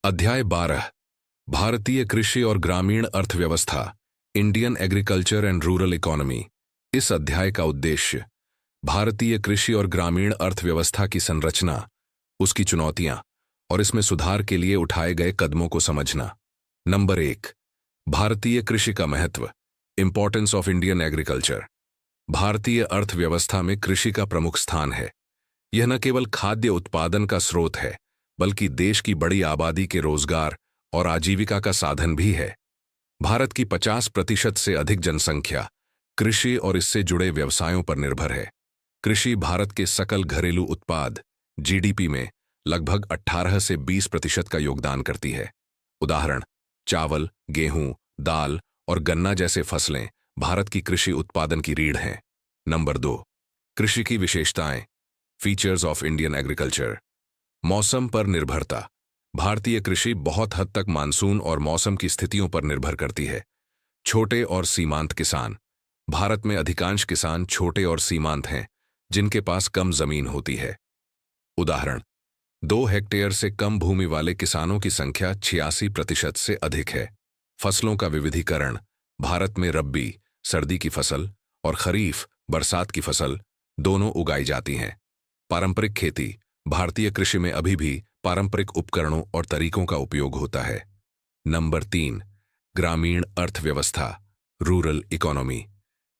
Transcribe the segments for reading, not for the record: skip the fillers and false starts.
अध्याय 12 भारतीय कृषि और ग्रामीण अर्थव्यवस्था Indian agriculture and rural economy. इस अध्याय का उद्देश्य भारतीय कृषि और ग्रामीण अर्थव्यवस्था की संरचना, उसकी चुनौतियां और इसमें सुधार के लिए उठाए गए कदमों को समझना। नंबर 1, भारतीय कृषि का महत्व, इंपॉर्टेंस ऑफ इंडियन एग्रीकल्चर। भारतीय अर्थव्यवस्था में कृषि का प्रमुख स्थान है। यह न केवल खाद्य उत्पादन का स्रोत है, बल्कि देश की बड़ी आबादी के रोजगार और आजीविका का साधन भी है। भारत की 50% से अधिक जनसंख्या कृषि और इससे जुड़े व्यवसायों पर निर्भर है। कृषि भारत के सकल घरेलू उत्पाद जीडीपी में लगभग 18 से 20% का योगदान करती है। उदाहरण, चावल, गेहूं, दाल और गन्ना जैसे फसलें भारत की कृषि उत्पादन की रीढ़ हैं। नंबर 2, कृषि की विशेषताएं, फीचर्स ऑफ इंडियन एग्रीकल्चर। मौसम पर निर्भरता। भारतीय कृषि बहुत हद तक मानसून और मौसम की स्थितियों पर निर्भर करती है। छोटे और सीमांत किसान। भारत में अधिकांश किसान छोटे और सीमांत हैं, जिनके पास कम जमीन होती है। उदाहरण, 2 हेक्टेयर से कम भूमि वाले किसानों की संख्या 86% से अधिक है। फसलों का विविधीकरण। भारत में रब्बी, सर्दी की फसल और खरीफ, बरसात की फसल दोनों उगाई जाती हैं। पारंपरिक खेती। भारतीय कृषि में अभी भी पारंपरिक उपकरणों और तरीकों का उपयोग होता है। नंबर 3, ग्रामीण अर्थव्यवस्था, रूरल इकोनॉमी।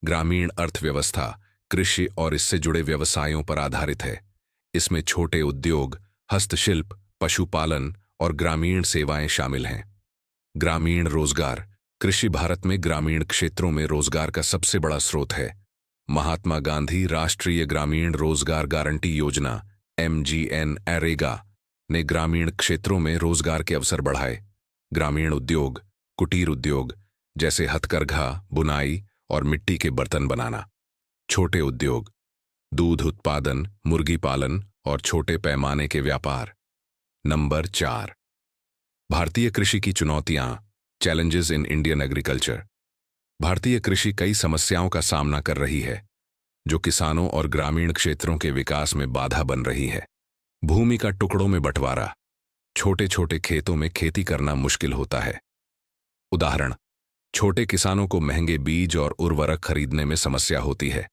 ग्रामीण अर्थव्यवस्था कृषि और इससे जुड़े व्यवसायों पर आधारित है। इसमें छोटे उद्योग, हस्तशिल्प, पशुपालन और ग्रामीण सेवाएं शामिल हैं। ग्रामीण रोजगार। कृषि भारत में ग्रामीण क्षेत्रों में रोजगार का सबसे बड़ा स्रोत है। महात्मा गांधी राष्ट्रीय ग्रामीण रोजगार गारंटी योजना MGNREGA ने ग्रामीण क्षेत्रों में रोजगार के अवसर बढ़ाए। ग्रामीण उद्योग, कुटीर उद्योग जैसे हथकरघा, बुनाई और मिट्टी के बर्तन बनाना। छोटे उद्योग, दूध उत्पादन, मुर्गी पालन और छोटे पैमाने के व्यापार। नंबर 4, भारतीय कृषि की चुनौतियां, चैलेंजेस इन इंडियन एग्रीकल्चर। भारतीय कृषि कई समस्याओं का सामना कर रही है, जो किसानों और ग्रामीण क्षेत्रों के विकास में बाधा बन रही है। भूमि का टुकड़ों में बंटवारा। छोटे छोटे खेतों में खेती करना मुश्किल होता है। उदाहरण, छोटे किसानों को महंगे बीज और उर्वरक खरीदने में समस्या होती है।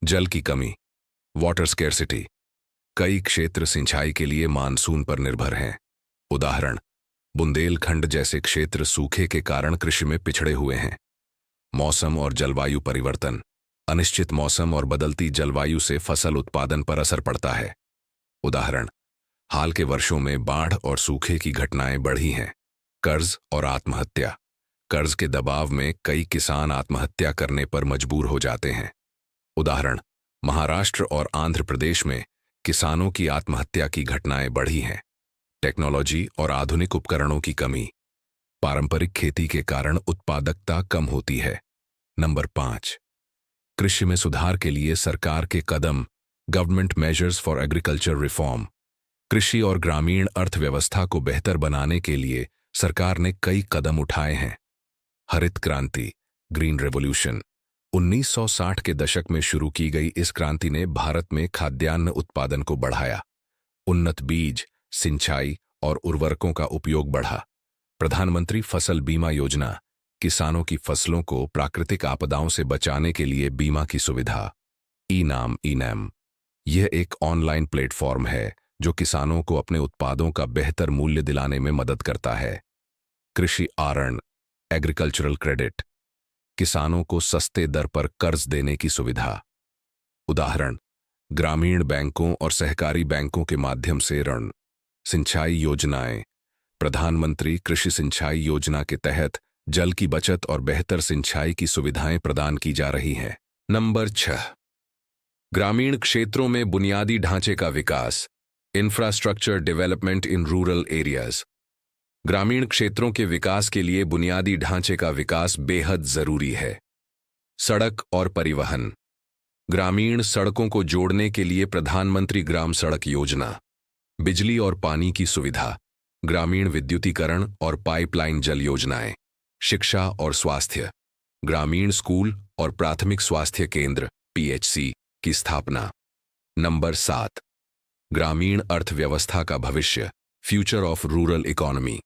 जल की कमी, वाटर स्केर्सिटी। कई क्षेत्र सिंचाई के लिए मानसून पर निर्भर हैं। उदाहरण, बुंदेलखंड जैसे क्षेत्र सूखे के कारण कृषि में पिछड़े हुए हैं। मौसम और जलवायु परिवर्तन। अनिश्चित मौसम और बदलती जलवायु से फसल उत्पादन पर असर पड़ता है। उदाहरण, हाल के वर्षों में बाढ़ और सूखे की घटनाएं बढ़ी हैं। कर्ज और आत्महत्या। कर्ज के दबाव में कई किसान आत्महत्या करने पर मजबूर हो जाते हैं। उदाहरण, महाराष्ट्र और आंध्र प्रदेश में किसानों की आत्महत्या की घटनाएं बढ़ी हैं। टेक्नोलॉजी और आधुनिक उपकरणों की कमी। पारंपरिक खेती के कारण उत्पादकता कम होती है। नंबर 5, कृषि में सुधार के लिए सरकार के कदम, government measures for agriculture reform. कृषि और ग्रामीण अर्थव्यवस्था को बेहतर बनाने के लिए सरकार ने कई कदम उठाए हैं। हरित क्रांति, ग्रीन रेवोल्यूशन। 1960 के दशक में शुरू की गई इस क्रांति ने भारत में खाद्यान्न उत्पादन को बढ़ाया। उन्नत बीज, सिंचाई और उर्वरकों का उपयोग बढ़ा। प्रधानमंत्री फसल बीमा योजना, किसानों की फसलों को प्राकृतिक आपदाओं से बचाने के लिए बीमा की सुविधा। ई-नाम, यह एक ऑनलाइन प्लेटफॉर्म है जो किसानों को अपने उत्पादों का बेहतर मूल्य दिलाने में मदद करता है। कृषि आरण, एग्रीकल्चरल क्रेडिट, किसानों को सस्ते दर पर कर्ज देने की सुविधा। उदाहरण, ग्रामीण बैंकों और सहकारी बैंकों के माध्यम से ऋण। सिंचाई योजनाएं, प्रधानमंत्री कृषि सिंचाई योजना के तहत जल की बचत और बेहतर सिंचाई की सुविधाएं प्रदान की जा रही हैं। नंबर 6, ग्रामीण क्षेत्रों में बुनियादी ढांचे का विकास, infrastructure development in rural areas. ग्रामीण क्षेत्रों के विकास के लिए बुनियादी ढांचे का विकास बेहद जरूरी है। सड़क और परिवहन। ग्रामीण सड़कों को जोड़ने के लिए प्रधानमंत्री ग्राम सड़क योजना। बिजली और पानी की सुविधा, ग्रामीण विद्युतीकरण और पाइपलाइन जल योजनाएं। शिक्षा और स्वास्थ्य, ग्रामीण स्कूल और प्राथमिक स्वास्थ्य केंद्र PHC की स्थापना। नंबर 7, ग्रामीण अर्थव्यवस्था का भविष्य, फ्यूचर ऑफ रूरल इकोनॉमी।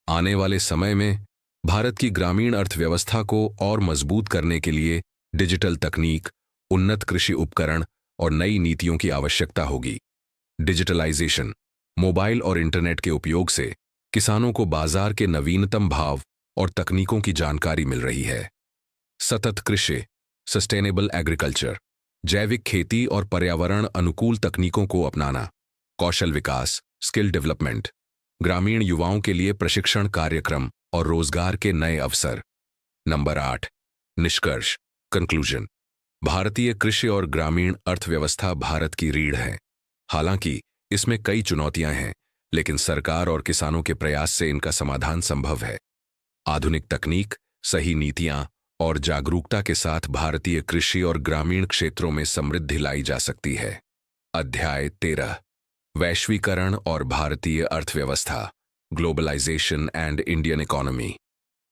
आने वाले समय में भारत की ग्रामीण अर्थव्यवस्था को और मजबूत करने के लिए डिजिटल तकनीक, उन्नत कृषि उपकरण और नई नीतियों की आवश्यकता होगी। डिजिटलाइजेशन, मोबाइल और इंटरनेट के उपयोग से किसानों को बाजार के नवीनतम भाव और तकनीकों की जानकारी मिल रही है। सतत कृषि, सस्टेनेबल एग्रीकल्चर, जैविक खेती और पर्यावरण अनुकूल तकनीकों को अपनाना, कौशल विकास, स्किल डेवलपमेंट, ग्रामीण युवाओं के लिए प्रशिक्षण कार्यक्रम और रोजगार के नए अवसर। नंबर 8, निष्कर्ष, कंक्लूजन। भारतीय कृषि और ग्रामीण अर्थव्यवस्था भारत की रीढ़ है। हालांकि इसमें कई चुनौतियां हैं, लेकिन सरकार और किसानों के प्रयास से इनका समाधान संभव है। आधुनिक तकनीक, सही नीतियां और जागरूकता के साथ भारतीय कृषि और ग्रामीण क्षेत्रों में समृद्धि लाई जा सकती है। अध्याय 13, वैश्वीकरण और भारतीय अर्थव्यवस्था, ग्लोबलाइजेशन एंड इंडियन इकोनॉमी।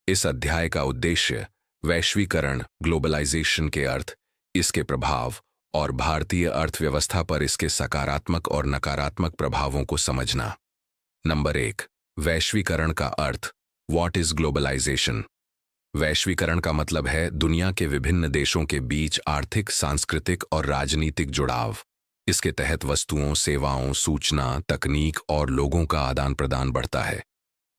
इस अध्याय का उद्देश्य वैश्वीकरण, ग्लोबलाइजेशन के अर्थ, इसके प्रभाव और भारतीय अर्थव्यवस्था पर इसके सकारात्मक और नकारात्मक प्रभावों को समझना। नंबर 1, वैश्वीकरण का अर्थ। What is globalisation? वैश्वीकरण का मतलब है दुनिया के विभिन्न देशों के बीच आर्थिक, सांस्कृतिक और राजनीतिक जुड़ाव। इसके तहत वस्तुओं, सेवाओं, सूचना, तकनीक और लोगों का आदान प्रदान बढ़ता है।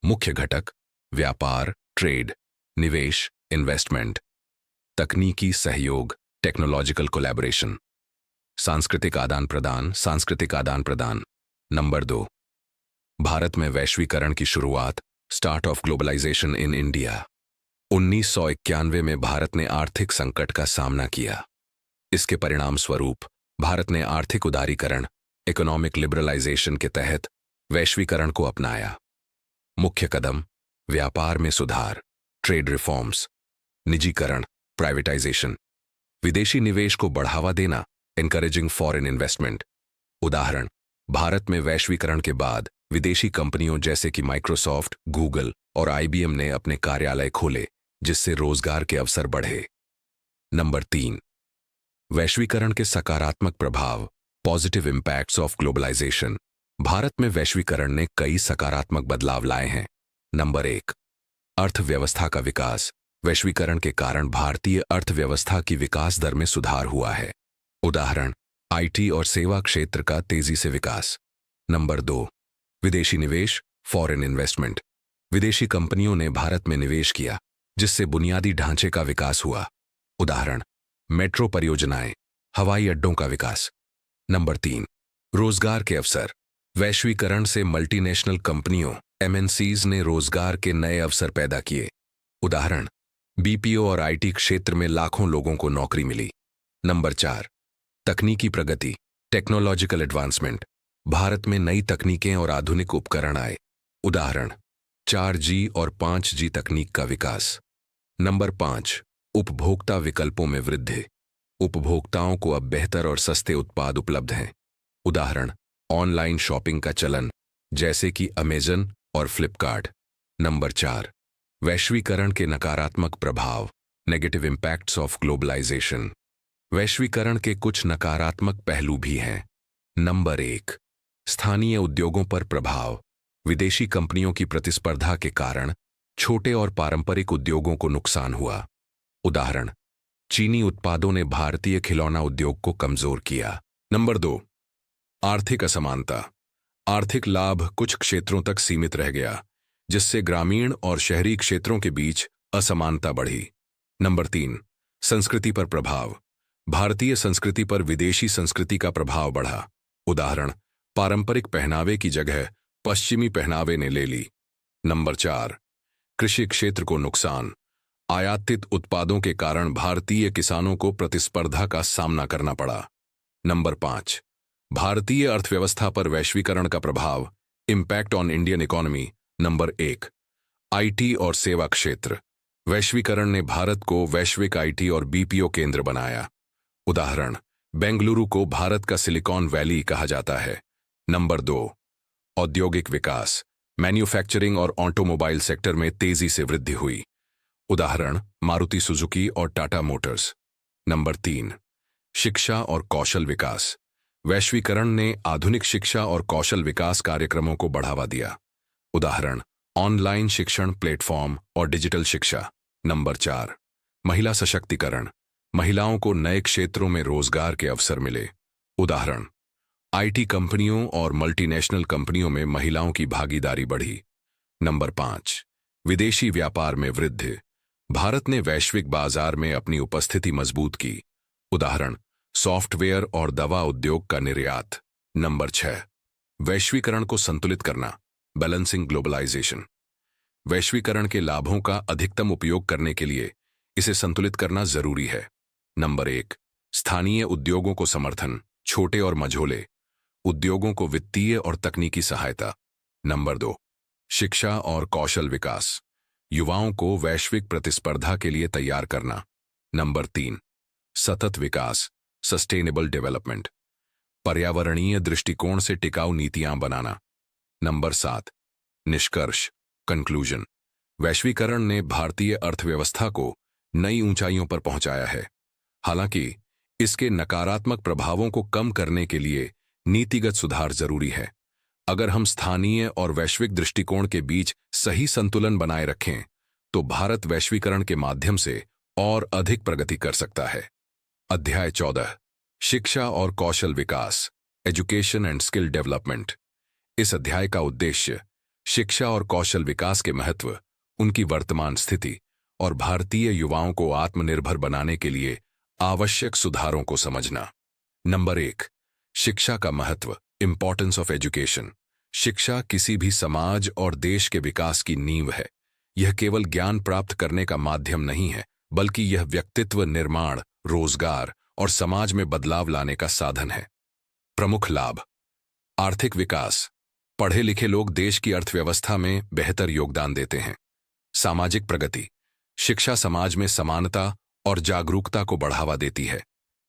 मुख्य घटक: व्यापार, ट्रेड, निवेश, इन्वेस्टमेंट, तकनीकी सहयोग, टेक्नोलॉजिकल कोलैबोरेशन, सांस्कृतिक आदान प्रदान। नंबर 2, भारत में वैश्वीकरण की शुरुआत, start of globalisation in India. 1991 में भारत ने आर्थिक संकट का सामना किया। इसके परिणाम स्वरूप भारत ने आर्थिक उदारीकरण, इकोनॉमिक लिबरलाइजेशन के तहत वैश्वीकरण को अपनाया। मुख्य कदम: व्यापार में सुधार, ट्रेड रिफॉर्म्स, निजीकरण, प्राइवेटाइजेशन, विदेशी निवेश को बढ़ावा देना, एनकरेजिंग फॉरेन इन्वेस्टमेंट। उदाहरण: भारत में वैश्वीकरण के बाद विदेशी कंपनियों जैसे कि माइक्रोसॉफ्ट, गूगल और IBM ने अपने कार्यालय खोले, जिससे रोजगार के अवसर बढ़े। नंबर 3, वैश्वीकरण के सकारात्मक प्रभाव, पॉजिटिव इंपैक्ट्स ऑफ ग्लोबलाइजेशन। भारत में वैश्वीकरण ने कई सकारात्मक बदलाव लाए हैं। नंबर 1, अर्थव्यवस्था का विकास। वैश्वीकरण के कारण भारतीय अर्थव्यवस्था की विकास दर में सुधार हुआ है। उदाहरण: IT और सेवा क्षेत्र का तेजी से विकास। नंबर 2, विदेशी निवेश, फॉरेन इन्वेस्टमेंट। विदेशी कंपनियों ने भारत में निवेश किया, जिससे बुनियादी ढांचे का विकास हुआ। उदाहरण: मेट्रो परियोजनाएं, हवाई अड्डों का विकास। नंबर 3, रोजगार के अवसर। वैश्वीकरण से मल्टीनेशनल कंपनियों MNCs ने रोजगार के नए अवसर पैदा किए। उदाहरण: BPO और IT क्षेत्र में लाखों लोगों को नौकरी मिली। नंबर 4, तकनीकी प्रगति, टेक्नोलॉजिकल एडवांसमेंट। भारत में नई तकनीकें और आधुनिक उपकरण आए। उदाहरण: 4G और 5G तकनीक का विकास। नंबर 5, उपभोक्ता विकल्पों में वृद्धि। उपभोक्ताओं को अब बेहतर और सस्ते उत्पाद उपलब्ध हैं। उदाहरण: ऑनलाइन शॉपिंग का चलन, जैसे कि अमेजन और फ्लिपकार्ट। नंबर 4, वैश्वीकरण के नकारात्मक प्रभाव, नेगेटिव इंपैक्ट्स ऑफ ग्लोबलाइजेशन। वैश्वीकरण के कुछ नकारात्मक पहलू भी हैं। नंबर 1, स्थानीय उद्योगों पर प्रभाव। विदेशी कंपनियों की प्रतिस्पर्धा के कारण छोटे और पारंपरिक उद्योगों को नुकसान हुआ। उदाहरण: चीनी उत्पादों ने भारतीय खिलौना उद्योग को कमजोर किया। नंबर 2, आर्थिक असमानता। आर्थिक लाभ कुछ क्षेत्रों तक सीमित रह गया, जिससे ग्रामीण और शहरी क्षेत्रों के बीच असमानता बढ़ी। नंबर 3, संस्कृति पर प्रभाव। भारतीय संस्कृति पर विदेशी संस्कृति का प्रभाव बढ़ा। उदाहरण: पारंपरिक पहनावे की जगह पश्चिमी पहनावे ने ले ली। नंबर 4, कृषि क्षेत्र को नुकसान। आयातित उत्पादों के कारण भारतीय किसानों को प्रतिस्पर्धा का सामना करना पड़ा। नंबर 5, भारतीय अर्थव्यवस्था पर वैश्वीकरण का प्रभाव, impact on Indian economy. Number 1, IT और सेवा क्षेत्र। वैश्वीकरण ने भारत को वैश्विक IT और BPO केंद्र बनाया। उदाहरण: बेंगलुरु को भारत का सिलिकॉन वैली कहा जाता है। नंबर 2, औद्योगिक विकास। मैन्युफैक्चरिंग और ऑटोमोबाइल सेक्टर में तेजी से वृद्धि हुई। उदाहरण: मारुति सुजुकी और टाटा मोटर्स। नंबर 3, शिक्षा और कौशल विकास। वैश्वीकरण ने आधुनिक शिक्षा और कौशल विकास कार्यक्रमों को बढ़ावा दिया। उदाहरण: ऑनलाइन शिक्षण प्लेटफॉर्म और डिजिटल शिक्षा। नंबर 4, महिला सशक्तिकरण, महिलाओं को नए क्षेत्रों में रोजगार के अवसर मिले। उदाहरण, आईटी कंपनियों और मल्टीनेशनल कंपनियों में महिलाओं की भागीदारी बढ़ी। नंबर 5, विदेशी व्यापार में वृद्धि, भारत ने वैश्विक बाजार में अपनी उपस्थिति मजबूत की। उदाहरण, सॉफ्टवेयर और दवा उद्योग का निर्यात। नंबर 6, वैश्वीकरण को संतुलित करना, बैलेंसिंग ग्लोबलाइजेशन, वैश्वीकरण के लाभों का अधिकतम उपयोग करने के लिए इसे संतुलित करना जरूरी है। नंबर 1, स्थानीय उद्योगों को समर्थन, छोटे और मझोले उद्योगों को वित्तीय और तकनीकी सहायता। नंबर 2, शिक्षा और कौशल विकास, युवाओं को वैश्विक प्रतिस्पर्धा के लिए तैयार करना। नंबर 3, सतत विकास, सस्टेनेबल डेवलपमेंट, पर्यावरणीय दृष्टिकोण से टिकाऊ नीतियां बनाना। नंबर 7, निष्कर्ष, कंक्लूजन, वैश्वीकरण ने भारतीय अर्थव्यवस्था को नई ऊंचाइयों पर पहुंचाया है। हालांकि इसके नकारात्मक प्रभावों को कम करने के लिए नीतिगत सुधार जरूरी है। अगर हम स्थानीय और वैश्विक दृष्टिकोण के बीच सही संतुलन बनाए रखें तो भारत वैश्वीकरण के माध्यम से और अधिक प्रगति कर सकता है। अध्याय 14, शिक्षा और कौशल विकास, एजुकेशन एंड स्किल डेवलपमेंट। इस अध्याय का उद्देश्य शिक्षा और कौशल विकास के महत्व, उनकी वर्तमान स्थिति और भारतीय युवाओं को आत्मनिर्भर बनाने के लिए आवश्यक सुधारों को समझना। नंबर 1, शिक्षा का महत्व, इंपॉर्टेंस ऑफ एजुकेशन। शिक्षा किसी भी समाज और देश के विकास की नींव है। यह केवल ज्ञान प्राप्त करने का माध्यम नहीं है, बल्कि यह व्यक्तित्व निर्माण, रोजगार और समाज में बदलाव लाने का साधन है। प्रमुख लाभ, आर्थिक विकास, पढ़े लिखे लोग देश की अर्थव्यवस्था में बेहतर योगदान देते हैं। सामाजिक प्रगति, शिक्षा समाज में समानता और जागरूकता को बढ़ावा देती है।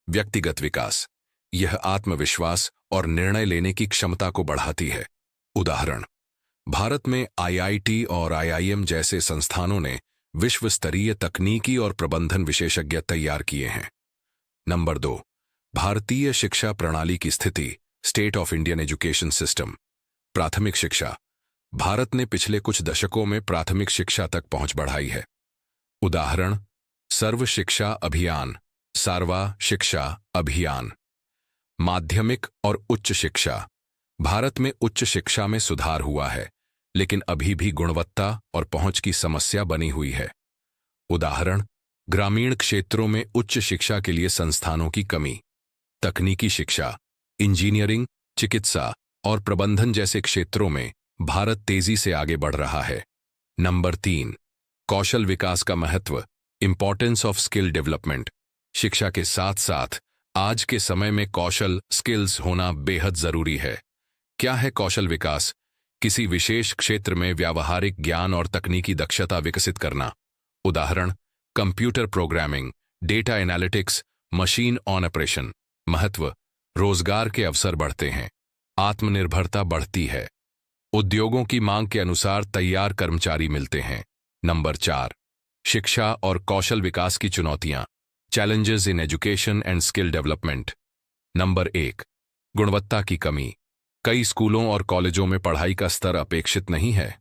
व्यक्तिगत विकास, यह आत्मविश्वास और निर्णय लेने की क्षमता को बढ़ाती है। उदाहरण, भारत में आईआईटी और आईआईएम जैसे संस्थानों ने विश्व स्तरीय तकनीकी और प्रबंधन विशेषज्ञ तैयार किए हैं। नंबर 2, भारतीय शिक्षा प्रणाली की स्थिति, state of Indian education system. प्राथमिक शिक्षा, भारत ने पिछले कुछ दशकों में प्राथमिक शिक्षा तक पहुंच बढ़ाई है। उदाहरण, सर्व शिक्षा अभियान, सार्वा शिक्षा अभियान। माध्यमिक और उच्च शिक्षा, भारत में उच्च शिक्षा में सुधार हुआ है, लेकिन अभी भी गुणवत्ता और पहुंच की समस्या बनी हुई है। उदाहरण, ग्रामीण क्षेत्रों में उच्च शिक्षा के लिए संस्थानों की कमी। तकनीकी शिक्षा, इंजीनियरिंग, चिकित्सा और प्रबंधन जैसे क्षेत्रों में भारत तेजी से आगे बढ़ रहा है। नंबर 3, कौशल विकास का महत्व, इंपॉर्टेंस ऑफ स्किल डेवलपमेंट। शिक्षा के साथ साथ आज के समय में कौशल स्किल्स होना बेहद जरूरी है। क्या है कौशल विकास? किसी विशेष क्षेत्र में व्यावहारिक ज्ञान और तकनीकी दक्षता विकसित करना। उदाहरण, computer programming, data analytics, machine on operation. महत्व, रोजगार के अवसर बढ़ते हैं, आत्मनिर्भरता बढ़ती है, उद्योगों की मांग के अनुसार तैयार कर्मचारी मिलते हैं। नंबर 4, शिक्षा और कौशल विकास की चुनौतियां, challenges in education and skill development. Number 1, गुणवत्ता की कमी, कई स्कूलों और कॉलेजों में पढ़ाई का स्तर अपेक्षित नहीं है।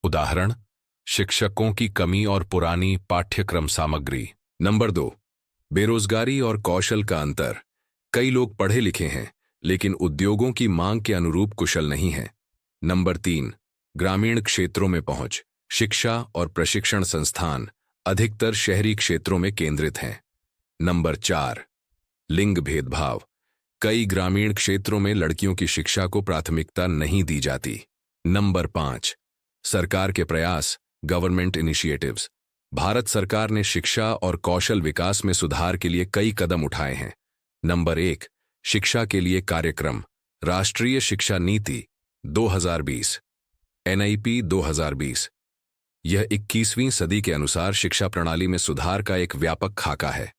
उदाहरण, शिक्षकों की कमी और पुरानी पाठ्यक्रम सामग्री। नंबर 2, बेरोजगारी और कौशल का अंतर, कई लोग पढ़े लिखे हैं लेकिन उद्योगों की मांग के अनुरूप कुशल नहीं हैं। नंबर 3, ग्रामीण क्षेत्रों में पहुंच, शिक्षा और प्रशिक्षण संस्थान अधिकतर शहरी क्षेत्रों में केंद्रित हैं। नंबर 4, लिंग भेदभाव, कई ग्रामीण क्षेत्रों में लड़कियों की शिक्षा को प्राथमिकता नहीं दी जाती। नंबर 5, सरकार के प्रयास, गवर्नमेंट इनिशिएटिव्स, भारत सरकार ने शिक्षा और कौशल विकास में सुधार के लिए कई कदम उठाए हैं। नंबर 1, शिक्षा के लिए कार्यक्रम, राष्ट्रीय शिक्षा नीति 2020, एनआईपी 2020। यह 21वीं सदी के अनुसार शिक्षा प्रणाली में सुधार का एक व्यापक खाका है।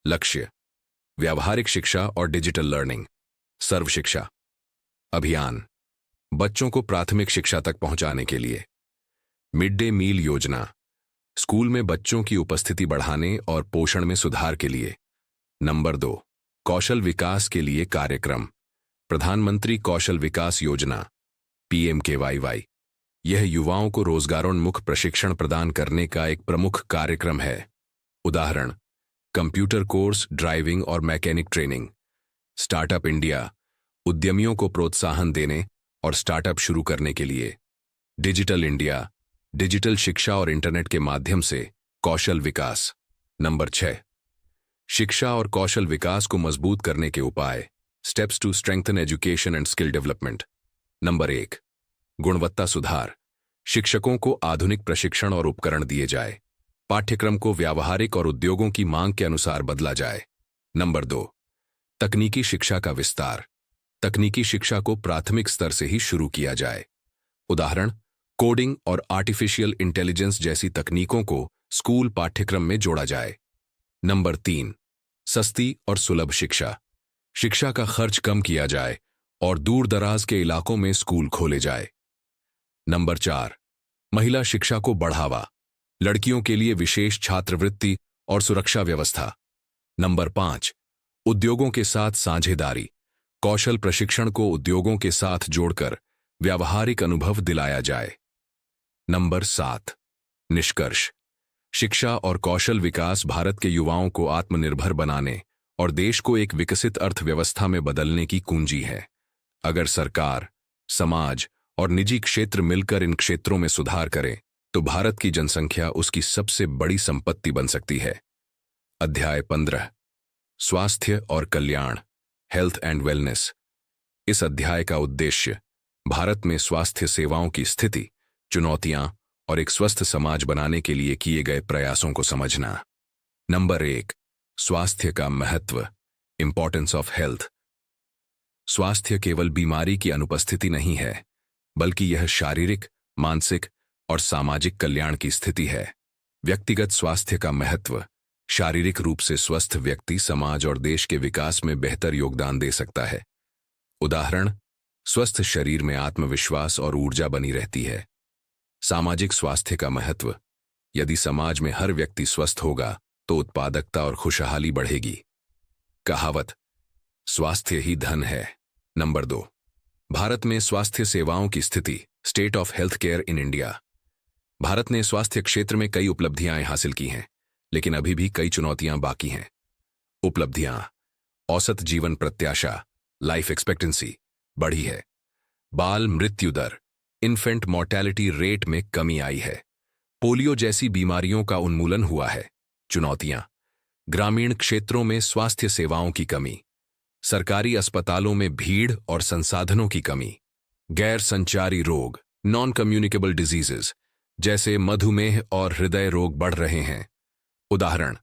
लक्ष्य, व्यावहारिक शिक्षा और डिजिटल लर्निंग। सर्व शिक्षा अभियान, बच्चों को प्राथमिक शिक्षा तक पहुंचाने के लिए। मिड डे मील योजना, स्कूल में बच्चों की उपस्थिति बढ़ाने और पोषण में सुधार के लिए। नंबर 2, कौशल विकास के लिए कार्यक्रम, प्रधानमंत्री कौशल विकास योजना, PMKYY। यह युवाओं को रोजगारोन्मुख प्रशिक्षण प्रदान करने का एक प्रमुख कार्यक्रम है। उदाहरण: कंप्यूटर कोर्स, ड्राइविंग और मैकेनिक ट्रेनिंग। स्टार्टअप इंडिया, उद्यमियों को प्रोत्साहन देने और स्टार्टअप शुरू करने के लिए। डिजिटल इंडिया, डिजिटल शिक्षा और इंटरनेट के माध्यम से कौशल विकास। नंबर 6, शिक्षा और कौशल विकास को मजबूत करने के उपाय, steps to strengthen education and skill development. Number 1, गुणवत्ता सुधार। शिक्षकों को आधुनिक प्रशिक्षण और उपकरण दिए जाए। पाठ्यक्रम को व्यावहारिक और उद्योगों की मांग के अनुसार बदला जाए। नंबर 2, तकनीकी शिक्षा का विस्तार। तकनीकी शिक्षा को प्राथमिक स्तर से ही शुरू किया जाए। उदाहरण: कोडिंग और आर्टिफिशियल इंटेलिजेंस जैसी तकनीकों को स्कूल पाठ्यक्रम में जोड़ा जाए। नंबर 3, सस्ती और सुलभ शिक्षा। शिक्षा का खर्च कम किया जाए और दूर दराज के इलाकों में स्कूल खोले जाए। नंबर 4, महिला शिक्षा को बढ़ावा। लड़कियों के लिए विशेष छात्रवृत्ति और सुरक्षा व्यवस्था। नंबर 5, उद्योगों के साथ साझेदारी। कौशल प्रशिक्षण को उद्योगों के साथ जोड़कर व्यावहारिक अनुभव दिलाया जाए। नंबर 7, निष्कर्ष। शिक्षा और कौशल विकास भारत के युवाओं को आत्मनिर्भर बनाने और देश को एक विकसित अर्थव्यवस्था में बदलने की कुंजी है। अगर सरकार, समाज और निजी क्षेत्र मिलकर इन क्षेत्रों में सुधार करें तो भारत की जनसंख्या उसकी सबसे बड़ी संपत्ति बन सकती है। अध्याय 15, स्वास्थ्य और कल्याण, हेल्थ एंड वेलनेस। इस अध्याय का उद्देश्य भारत में स्वास्थ्य सेवाओं की स्थिति, चुनौतियां और एक स्वस्थ समाज बनाने के लिए किए गए प्रयासों को समझना। नंबर 1, स्वास्थ्य का महत्व, इंपॉर्टेंस ऑफ हेल्थ। स्वास्थ्य केवल बीमारी की अनुपस्थिति नहीं है, बल्कि यह शारीरिक, मानसिक और सामाजिक कल्याण की स्थिति है। व्यक्तिगत स्वास्थ्य का महत्व: शारीरिक रूप से स्वस्थ व्यक्ति समाज और देश के विकास में बेहतर योगदान दे सकता है। उदाहरण: स्वस्थ शरीर में आत्मविश्वास और ऊर्जा बनी रहती है। सामाजिक स्वास्थ्य का महत्व: यदि समाज में हर व्यक्ति स्वस्थ होगा तो उत्पादकता और खुशहाली बढ़ेगी। कहावत, स्वास्थ्य ही धन है। नंबर 2, भारत में स्वास्थ्य सेवाओं की स्थिति, state of health care in India. Bharat ने स्वास्थ्य क्षेत्र में कई उपलब्धियां हासिल की हैं, लेकिन अभी भी कई चुनौतियां बाकी हैं। उपलब्धियां: औसत जीवन प्रत्याशा, लाइफ एक्सपेक्टेंसी बढ़ी है। बाल मृत्यु दर, इन्फेंट मॉर्टेलिटी रेट में कमी आई है। पोलियो जैसी बीमारियों का उन्मूलन हुआ है। चुनौतियां: ग्रामीण क्षेत्रों में स्वास्थ्य सेवाओं की कमी, सरकारी अस्पतालों में भीड़ और संसाधनों की कमी, गैर संचारी रोग, नॉन कम्युनिकेबल डिजीजेस जैसे मधुमेह और हृदय रोग बढ़ रहे हैं। उदाहरण: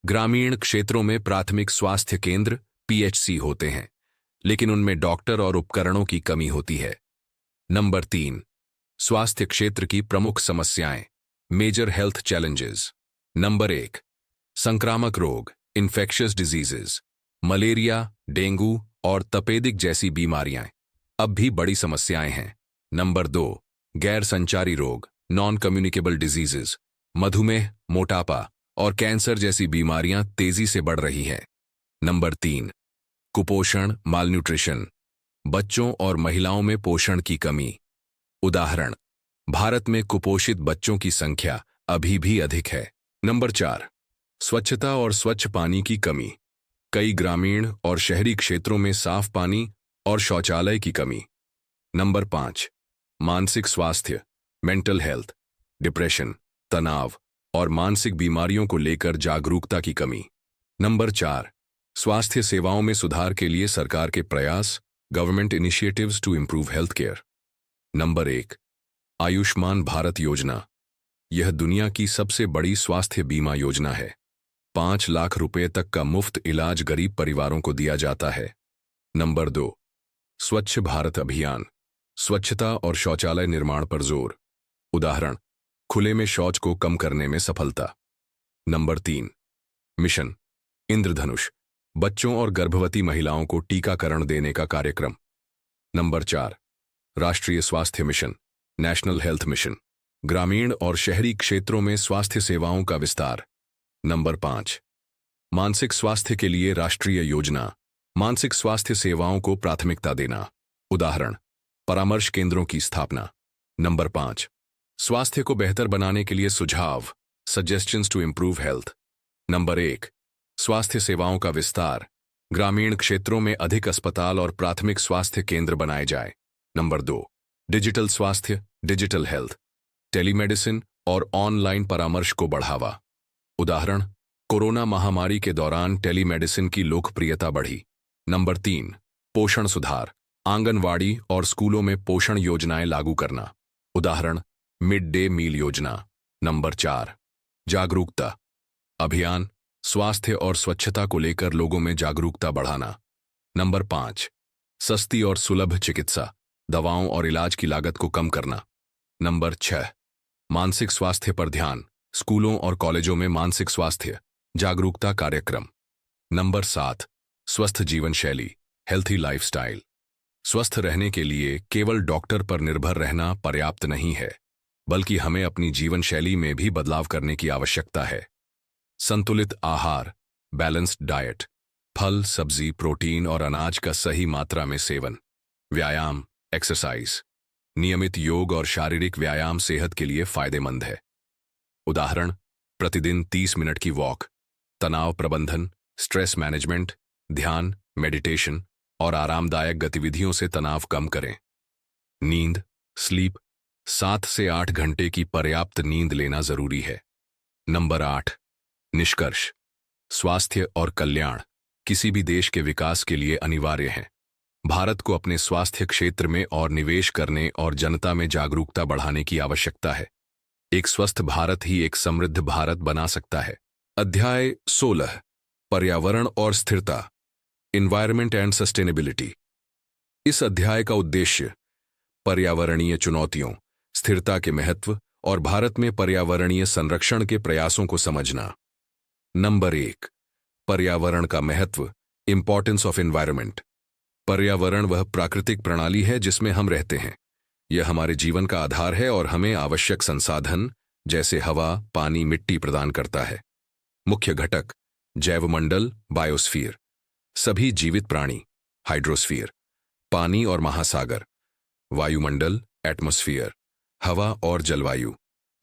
ग्रामीण क्षेत्रों में प्राथमिक स्वास्थ्य केंद्र पीएचसी होते हैं, लेकिन उनमें डॉक्टर और उपकरणों की कमी होती है। नंबर 3, स्वास्थ्य क्षेत्र की प्रमुख समस्याएं, मेजर हेल्थ चैलेंजेस। नंबर 1, संक्रामक रोग, इन्फेक्शियस डिजीजेस। मलेरिया, डेंगू और तपेदिक जैसी बीमारियां अब भी बड़ी समस्याएं हैं। नंबर 2, गैर संचारी रोग, नॉन कम्युनिकेबल डिजीजेस। मधुमेह, मोटापा और कैंसर जैसी बीमारियां तेजी से बढ़ रही हैं। नंबर 3, कुपोषण, मालन्यूट्रिशन। बच्चों और महिलाओं में पोषण की कमी। उदाहरण: भारत में कुपोषित बच्चों की संख्या अभी भी अधिक है। नंबर 4, स्वच्छता और स्वच्छ पानी की कमी। कई ग्रामीण और शहरी क्षेत्रों में साफ पानी और शौचालय की कमी। नंबर 5, मानसिक स्वास्थ्य, मेंटल हेल्थ। डिप्रेशन, तनाव और मानसिक बीमारियों को लेकर जागरूकता की कमी। नंबर 4, स्वास्थ्य सेवाओं में सुधार के लिए सरकार के प्रयास, government initiatives to improve health care. Number 1, Ayushman Bharat Yojana. यह दुनिया की सबसे बड़ी स्वास्थ्य बीमा योजना है। 5 लाख रुपए तक का मुफ्त इलाज गरीब परिवारों को दिया जाता है। नंबर 2, स्वच्छ भारत अभियान। स्वच्छता और शौचालय निर्माण पर जोर। उदाहरण: खुले में शौच को कम करने में सफलता। नंबर 3, मिशन इंद्रधनुष। बच्चों और गर्भवती महिलाओं को टीकाकरण देने का कार्यक्रम। नंबर 4, राष्ट्रीय स्वास्थ्य मिशन, नेशनल हेल्थ मिशन। ग्रामीण और शहरी क्षेत्रों में स्वास्थ्य सेवाओं का विस्तार। नंबर 5, मानसिक स्वास्थ्य के लिए राष्ट्रीय योजना। मानसिक स्वास्थ्य सेवाओं को प्राथमिकता देना। उदाहरण: परामर्श केंद्रों की स्थापना। नंबर 5, स्वास्थ्य को बेहतर बनाने के लिए सुझाव, suggestions to improve health. Number 1, स्वास्थ्य सेवाओं का विस्तार, ग्रामीण क्षेत्रों में अधिक अस्पताल और प्राथमिक स्वास्थ्य केंद्र बनाए जाए। नंबर 2, डिजिटल स्वास्थ्य, डिजिटल हेल्थ, टेलीमेडिसिन और ऑनलाइन परामर्श को बढ़ावा। उदाहरण, कोरोना महामारी के दौरान टेलीमेडिसिन की लोकप्रियता बढ़ी। नंबर 3, पोषण सुधार, आंगनवाड़ी और स्कूलों में पोषण योजनाएं लागू करना। उदाहरण, मिड डे मील योजना। नंबर 4, जागरूकता अभियान, स्वास्थ्य और स्वच्छता को लेकर लोगों में जागरूकता बढ़ाना। नंबर 5, सस्ती और सुलभ चिकित्सा, दवाओं और इलाज की लागत को कम करना। नंबर 6, मानसिक स्वास्थ्य पर ध्यान, स्कूलों और कॉलेजों में मानसिक स्वास्थ्य जागरूकता कार्यक्रम। नंबर 7, स्वस्थ जीवन शैली, हेल्थी लाइफस्टाइल। स्वस्थ रहने के लिए केवल डॉक्टर पर निर्भर रहना पर्याप्त नहीं है, बल्कि हमें अपनी जीवन शैली में भी बदलाव करने की आवश्यकता है। संतुलित आहार, बैलेंस्ड डाइट, फल, सब्जी, प्रोटीन और अनाज का सही मात्रा में सेवन, व्यायाम, एक्सरसाइज, नियमित योग और शारीरिक व्यायाम सेहत के लिए फायदेमंद है। उदाहरण, प्रतिदिन 30 मिनट की वॉक, तनाव प्रबंधन, स्ट्रेस मैनेजमेंट, ध्यान, मेडिटेशन और आरामदायक गतिविधियों से तनाव कम करें। नींद, स्लीप, 7 से 8 घंटे की पर्याप्त नींद लेना जरूरी है। नंबर 8, निष्कर्ष, स्वास्थ्य और कल्याण किसी भी देश के विकास के लिए अनिवार्य है। भारत को अपने स्वास्थ्य क्षेत्र में और निवेश करने और जनता में जागरूकता बढ़ाने की आवश्यकता है। एक स्वस्थ भारत ही एक समृद्ध भारत बना सकता है। अध्याय 16, पर्यावरण और स्थिरता, एनवायरनमेंट एंड सस्टेनेबिलिटी। इस अध्याय का उद्देश्य पर्यावरणीय चुनौतियों, स्थिरता के महत्व और भारत में पर्यावरणीय संरक्षण के प्रयासों को समझना। नंबर 1, पर्यावरण का महत्व, इंपॉर्टेंस ऑफ एनवायरनमेंट। पर्यावरण वह प्राकृतिक प्रणाली है जिसमें हम रहते हैं। यह हमारे जीवन का आधार है और हमें आवश्यक संसाधन जैसे हवा, पानी, मिट्टी प्रदान करता है। मुख्य घटक, जैवमंडल, बायोस्फीयर, सभी जीवित प्राणी, हाइड्रोस्फीयर, पानी और महासागर, वायुमंडल, एटमॉस्फेयर, हवा और जलवायु,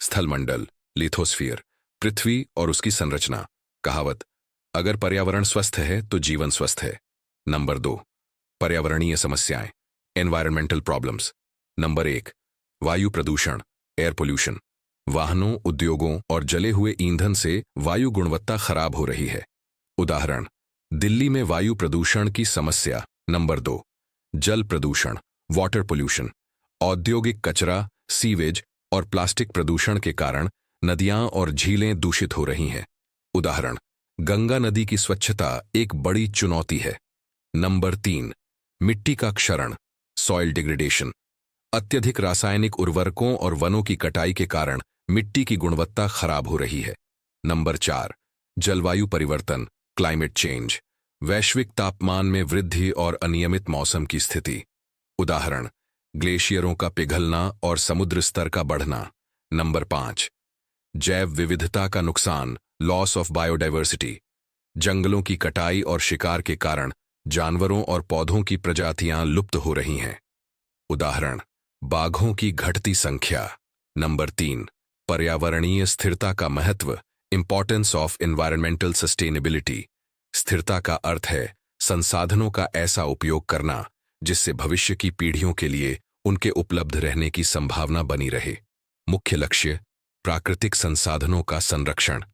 स्थलमंडल, लिथोस्फीयर, पृथ्वी और उसकी संरचना। कहावत, अगर पर्यावरण स्वस्थ है तो जीवन स्वस्थ है। नंबर 2, पर्यावरणीय समस्याएं, एनवायरमेंटल प्रॉब्लम्स। नंबर 1, वायु प्रदूषण, एयर पोल्यूशन। वाहनों, उद्योगों और जले हुए ईंधन से वायु गुणवत्ता खराब हो रही है। उदाहरण, दिल्ली में वायु प्रदूषण की समस्या। नंबर 2, जल प्रदूषण, वाटर पोल्यूशन। औद्योगिक कचरा, सीवेज और प्लास्टिक प्रदूषण के कारण नदियां और झीलें दूषित हो रही हैं। उदाहरण, गंगा नदी की स्वच्छता एक बड़ी चुनौती है। नंबर 3, मिट्टी का क्षरण, सॉइल डिग्रेडेशन। अत्यधिक रासायनिक उर्वरकों और वनों की कटाई के कारण मिट्टी की गुणवत्ता खराब हो रही है। नंबर 4, जलवायु परिवर्तन, क्लाइमेट चेंज। वैश्विक तापमान में वृद्धि और अनियमित मौसम की स्थिति। उदाहरण, ग्लेशियरों का पिघलना और समुद्र स्तर का बढ़ना। नंबर 5, जैव विविधता का नुकसान, लॉस ऑफ बायोडाइवर्सिटी। जंगलों की कटाई और शिकार के कारण जानवरों और पौधों की प्रजातियां लुप्त हो रही हैं। उदाहरण, बाघों की घटती संख्या। नंबर 3, पर्यावरणीय स्थिरता का महत्व, इंपॉर्टेंस ऑफ एनवायरमेंटल सस्टेनेबिलिटी। स्थिरता का अर्थ है संसाधनों का ऐसा उपयोग करना जिससे भविष्य की पीढ़ियों के लिए उनके उपलब्ध रहने की संभावना बनी रहे। मुख्य लक्ष्य, प्राकृतिक संसाधनों का संरक्षण,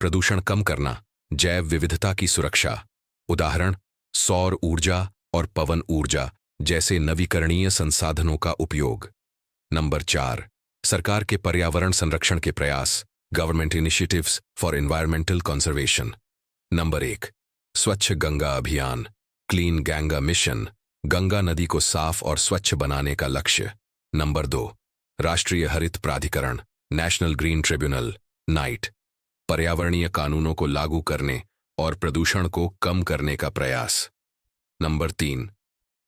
प्रदूषण कम करना, जैव विविधता की सुरक्षा। उदाहरण, सौर ऊर्जा और पवन ऊर्जा जैसे नवीकरणीय संसाधनों का उपयोग। नंबर 4, सरकार के पर्यावरण संरक्षण के प्रयास, government initiatives for environmental conservation. Number 1, स्वच्छ गंगा अभियान, क्लीन गंगा मिशन। गंगा नदी को साफ और स्वच्छ बनाने का लक्ष्य। नंबर 2, राष्ट्रीय हरित प्राधिकरण, नेशनल ग्रीन ट्रिब्यूनल, नाइट। पर्यावरणीय कानूनों को लागू करने और प्रदूषण को कम करने का प्रयास। नंबर 3,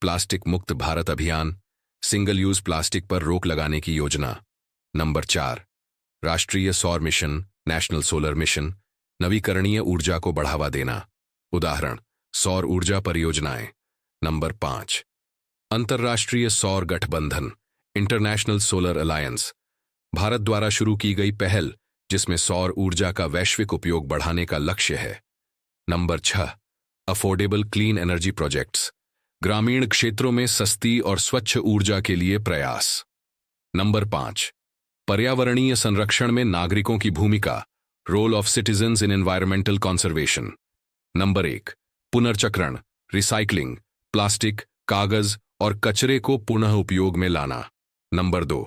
प्लास्टिक मुक्त भारत अभियान, सिंगल यूज प्लास्टिक पर रोक लगाने की योजना। नंबर 4, राष्ट्रीय सौर मिशन, नेशनल सोलर मिशन, नवीकरणीय ऊर्जा को बढ़ावा देना। उदाहरण, सौर ऊर्जा परियोजनाएं। नंबर 5, अंतर्राष्ट्रीय सौर गठबंधन, इंटरनेशनल सोलर अलायंस, भारत द्वारा शुरू की गई पहल जिसमें सौर ऊर्जा का वैश्विक उपयोग बढ़ाने का लक्ष्य है। Number 6, affordable clean energy projects, ग्रामीण क्षेत्रों में सस्ती और स्वच्छ ऊर्जा के लिए प्रयास। नंबर 5, पर्यावरणीय संरक्षण में नागरिकों की भूमिका, role of citizens in environmental conservation. Number 1, पुनर्चक्रण, रिसाइकलिंग, प्लास्टिक, कागज और कचरे को पुनः उपयोग में लाना। नंबर 2,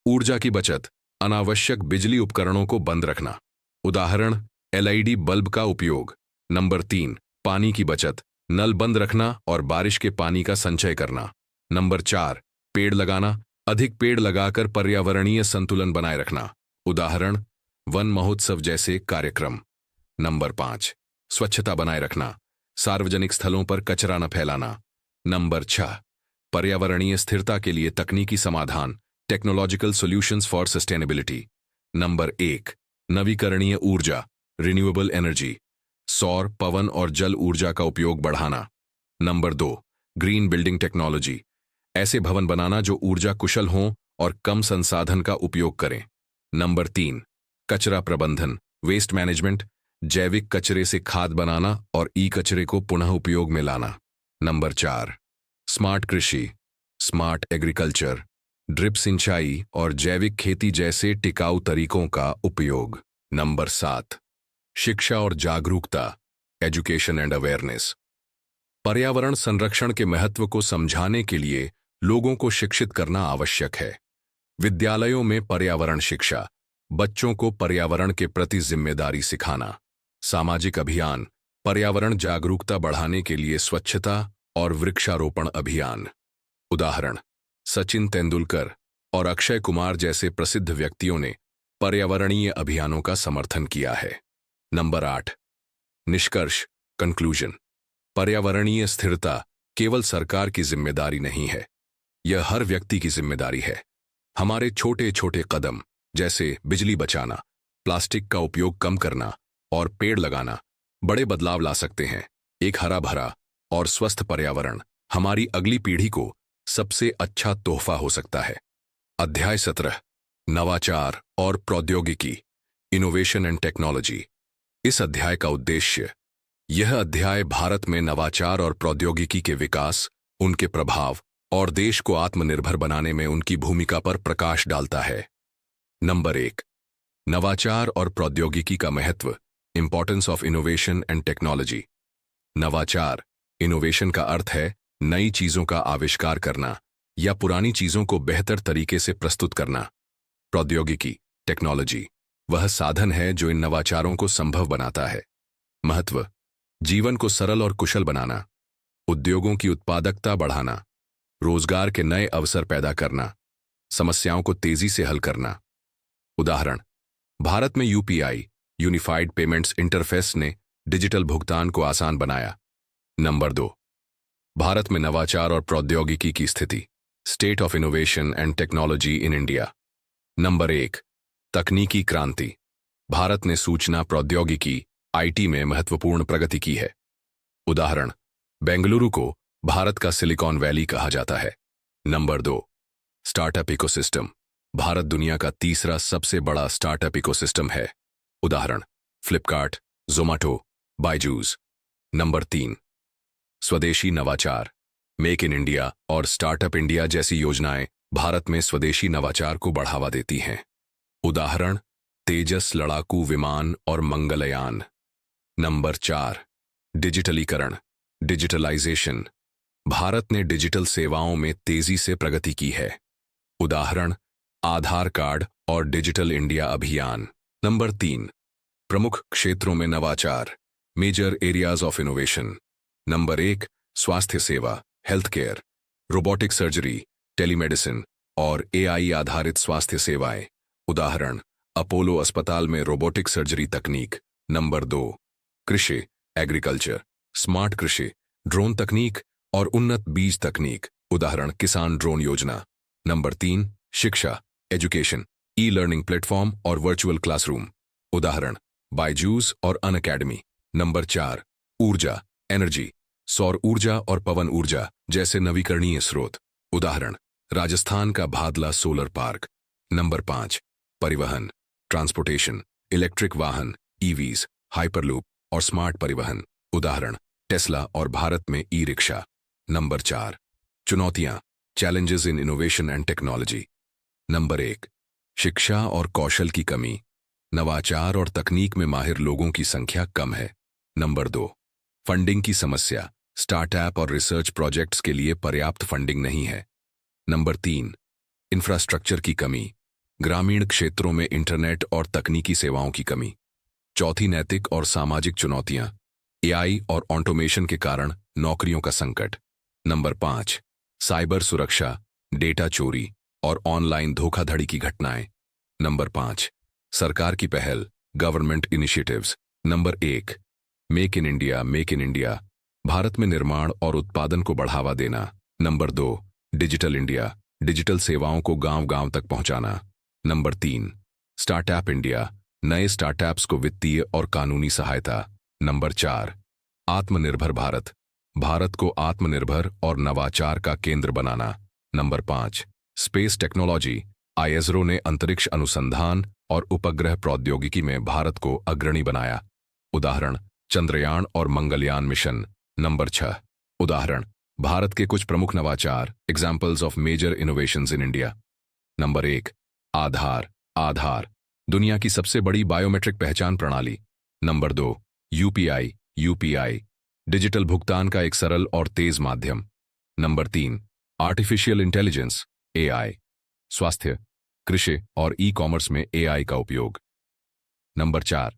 ऊर्जा की बचत, अनावश्यक बिजली उपकरणों को बंद रखना, उदाहरण एलईडी बल्ब का उपयोग। नंबर 3, पानी की बचत, नल बंद रखना और बारिश के पानी का संचय करना। नंबर 4, पेड़ लगाना, अधिक पेड़ लगाकर पर्यावरणीय संतुलन बनाए रखना, उदाहरण वन महोत्सव जैसे कार्यक्रम। नंबर 5, स्वच्छता बनाए रखना, सार्वजनिक स्थलों पर कचरा न फैलाना। नंबर 6, पर्यावरणीय स्थिरता के लिए तकनीकी समाधान, technological solutions for sustainability. Number 1, नवीकरणीय ऊर्जा, रिन्यूएबल एनर्जी, सौर, पवन और जल ऊर्जा का उपयोग बढ़ाना। नंबर 2, ग्रीन बिल्डिंग टेक्नोलॉजी, ऐसे भवन बनाना जो ऊर्जा कुशल हों और कम संसाधन का उपयोग करें। नंबर 3, कचरा प्रबंधन, वेस्ट मैनेजमेंट, जैविक कचरे से खाद बनाना और ई कचरे को पुनः उपयोग में लाना। नंबर 4, स्मार्ट कृषि, स्मार्ट एग्रीकल्चर, ड्रिप सिंचाई और जैविक खेती जैसे टिकाऊ तरीकों का उपयोग। नंबर 7, शिक्षा और जागरूकता, एजुकेशन एंड अवेयरनेस, पर्यावरण संरक्षण के महत्व को समझाने के लिए लोगों को शिक्षित करना आवश्यक है। विद्यालयों में पर्यावरण शिक्षा, बच्चों को पर्यावरण के प्रति जिम्मेदारी सिखाना। सामाजिक अभियान, पर्यावरण जागरूकता बढ़ाने के लिए स्वच्छता और वृक्षारोपण अभियान, उदाहरण सचिन तेंदुलकर और अक्षय कुमार जैसे प्रसिद्ध व्यक्तियों ने पर्यावरणीय अभियानों का समर्थन किया है। नंबर 8, निष्कर्ष, कंक्लूजन, पर्यावरणीय स्थिरता केवल सरकार की जिम्मेदारी नहीं है, यह हर व्यक्ति की जिम्मेदारी है। हमारे छोटे छोटे कदम जैसे बिजली बचाना, प्लास्टिक का उपयोग कम करना और पेड़ लगाना बड़े बदलाव ला सकते हैं। एक हरा भरा और स्वस्थ पर्यावरण हमारी अगली पीढ़ी को सबसे अच्छा तोहफा हो सकता है। अध्याय 17, नवाचार और प्रौद्योगिकी, इनोवेशन एंड टेक्नोलॉजी। इस अध्याय का उद्देश्य, यह अध्याय भारत में नवाचार और प्रौद्योगिकी के विकास, उनके प्रभाव और देश को आत्मनिर्भर बनाने में उनकी भूमिका पर प्रकाश डालता है। नंबर 1, नवाचार और प्रौद्योगिकी का महत्व, importance of innovation and technology. नवाचार, इनोवेशन का अर्थ है नई चीजों का आविष्कार करना या पुरानी चीजों को बेहतर तरीके से प्रस्तुत करना। प्रौद्योगिकी, टेक्नोलॉजी, वह साधन है जो इन नवाचारों को संभव बनाता है। महत्व, जीवन को सरल और कुशल बनाना, उद्योगों की उत्पादकता बढ़ाना, रोजगार के नए अवसर पैदा करना, समस्याओं को तेजी से हल करना। उदाहरण, भारत में यूपीआई, यूनिफाइड पेमेंट्स इंटरफेस ने डिजिटल भुगतान को आसान बनाया। नंबर 2, भारत में नवाचार और प्रौद्योगिकी की स्थिति, state of innovation and technology in India. Number 1, तकनीकी क्रांति, भारत ने सूचना प्रौद्योगिकी आईटी में महत्वपूर्ण प्रगति की है। उदाहरण, बेंगलुरु को भारत का सिलिकॉन वैली कहा जाता है। नंबर 2, स्टार्टअप इकोसिस्टम, भारत दुनिया का तीसरा सबसे बड़ा स्टार्टअप इकोसिस्टम है। उदाहरण, फ्लिपकार्ट, जोमेटो, बायजूस। नंबर 3, स्वदेशी नवाचार, मेक इन इंडिया और स्टार्टअप इंडिया जैसी योजनाएं भारत में स्वदेशी नवाचार को बढ़ावा देती हैं। उदाहरण, तेजस लड़ाकू विमान और मंगलयान। नंबर 4, डिजिटलीकरण, डिजिटलाइजेशन, भारत ने डिजिटल सेवाओं में तेजी से प्रगति की है। उदाहरण, आधार कार्ड और डिजिटल इंडिया अभियान। नंबर 3, प्रमुख क्षेत्रों में नवाचार, major areas of innovation. Number 1, स्वास्थ्य सेवा, health care, robotic surgery, telemedicine और एआई आधारित स्वास्थ्य सेवाएं। उदाहरण, अपोलो अस्पताल में रोबोटिक सर्जरी तकनीक। नंबर 2, कृषि, एग्रीकल्चर, स्मार्ट कृषि, ड्रोन तकनीक और उन्नत बीज तकनीक। उदाहरण, किसान ड्रोन योजना। नंबर 3, शिक्षा, एजुकेशन, ई लर्निंग प्लेटफॉर्म और वर्चुअल क्लासरूम। उदाहरण, बायजूस और अनअकैडमी। नंबर 4, ऊर्जा, एनर्जी, सौर ऊर्जा और पवन ऊर्जा जैसे नवीकरणीय स्रोत। उदाहरण, राजस्थान का भादला सोलर पार्क। नंबर 5, परिवहन, ट्रांसपोर्टेशन, इलेक्ट्रिक वाहन, ईवीज, हाइपरलूप और स्मार्ट परिवहन, उदाहरण टेस्ला और भारत में ई रिक्शा। नंबर 4, चुनौतियां, challenges in innovation and technology. Number 1, शिक्षा और कौशल की कमी, नवाचार और तकनीक में माहिर लोगों की संख्या कम है। नंबर 2, फंडिंग की समस्या, स्टार्टअप और रिसर्च प्रोजेक्ट्स के लिए पर्याप्त फंडिंग नहीं है। नंबर 3, इंफ्रास्ट्रक्चर की कमी, ग्रामीण क्षेत्रों में इंटरनेट और तकनीकी सेवाओं की कमी। चौथी, नैतिक और सामाजिक चुनौतियां, एआई और ऑटोमेशन के कारण नौकरियों का संकट। नंबर 5, साइबर सुरक्षा, डेटा चोरी और ऑनलाइन धोखाधड़ी की घटनाएं। नंबर 5, सरकार की पहल, government initiatives. Number 1, make in India, Bharat में निर्माण और उत्पादन को बढ़ावा देना। नंबर 2, डिजिटल इंडिया, डिजिटल सेवाओं को गांव-गांव तक पहुंचाना। नंबर 3, स्टार्टअप इंडिया, नए स्टार्टअप्स को वित्तीय और कानूनी सहायता। नंबर 4, आत्मनिर्भर भारत, भारत को आत्मनिर्भर और नवाचार का केंद्र बनाना। नंबर 5, स्पेस टेक्नोलॉजी, आईएसआरओ ने अंतरिक्ष अनुसंधान और उपग्रह प्रौद्योगिकी में भारत को अग्रणी बनाया, उदाहरण चंद्रयान और मंगलयान मिशन। नंबर 6, उदाहरण भारत के कुछ प्रमुख नवाचार, examples of major innovations in India. Number 1, Aadhaar, दुनिया की सबसे बड़ी बायोमेट्रिक पहचान प्रणाली। नंबर 2, यूपीआई, डिजिटल भुगतान का एक सरल और तेज माध्यम। नंबर 3, आर्टिफिशियल इंटेलिजेंस, एआई, स्वास्थ्य, कृषि और ई कॉमर्स में एआई का उपयोग। नंबर 4,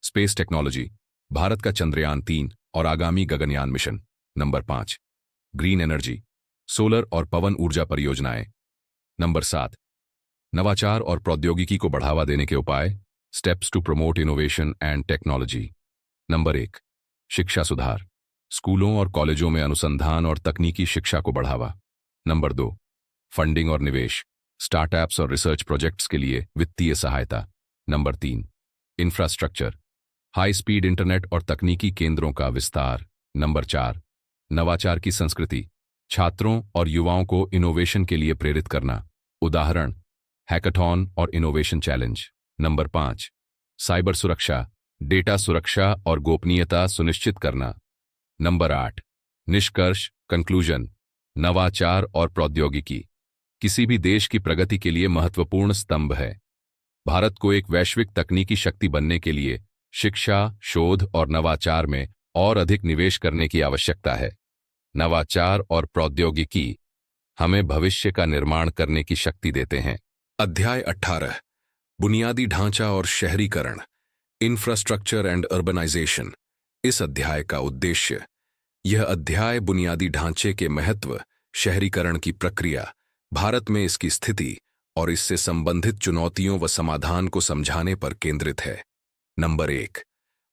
स्पेस टेक्नोलॉजी, भारत का चंद्रयान 3 और आगामी Gaganyaan mission. Number 5, green energy, solar और पवन ऊर्जा परियोजनाएं। नंबर 7, नवाचार और प्रौद्योगिकी को बढ़ावा देने के उपाय, steps to promote innovation and technology. Number 1, शिक्षा सुधार, स्कूलों और कॉलेजों में अनुसंधान और तकनीकी शिक्षा को बढ़ावा। नंबर 2, फंडिंग और निवेश, स्टार्टअप्स और रिसर्च प्रोजेक्ट्स के लिए वित्तीय सहायता। Number 3, infrastructure, high speed internet और तकनीकी केंद्रों का विस्तार। नंबर 4, नवाचार की संस्कृति, छात्रों और युवाओं को इनोवेशन के लिए प्रेरित करना, उदाहरण हैकाथॉन और इनोवेशन चैलेंज। नंबर 5, साइबर सुरक्षा, डेटा सुरक्षा और गोपनीयता सुनिश्चित करना। नंबर 8, निष्कर्ष, कंक्लूजन, नवाचार और प्रौद्योगिकी किसी भी देश की प्रगति के लिए महत्वपूर्ण स्तंभ है। भारत को एक वैश्विक तकनीकी शक्ति बनने के लिए शिक्षा, शोध और नवाचार में और अधिक निवेश करने की आवश्यकता है। नवाचार और प्रौद्योगिकी हमें भविष्य का निर्माण करने की शक्ति देते हैं। अध्याय 18, बुनियादी ढांचा और शहरीकरण, इंफ्रास्ट्रक्चर एंड अर्बनाइजेशन। इस अध्याय का उद्देश्य, यह अध्याय बुनियादी ढांचे के महत्व, शहरीकरण की प्रक्रिया, भारत में इसकी स्थिति और इससे संबंधित चुनौतियों व समाधान को समझाने पर केंद्रित है। नंबर 1,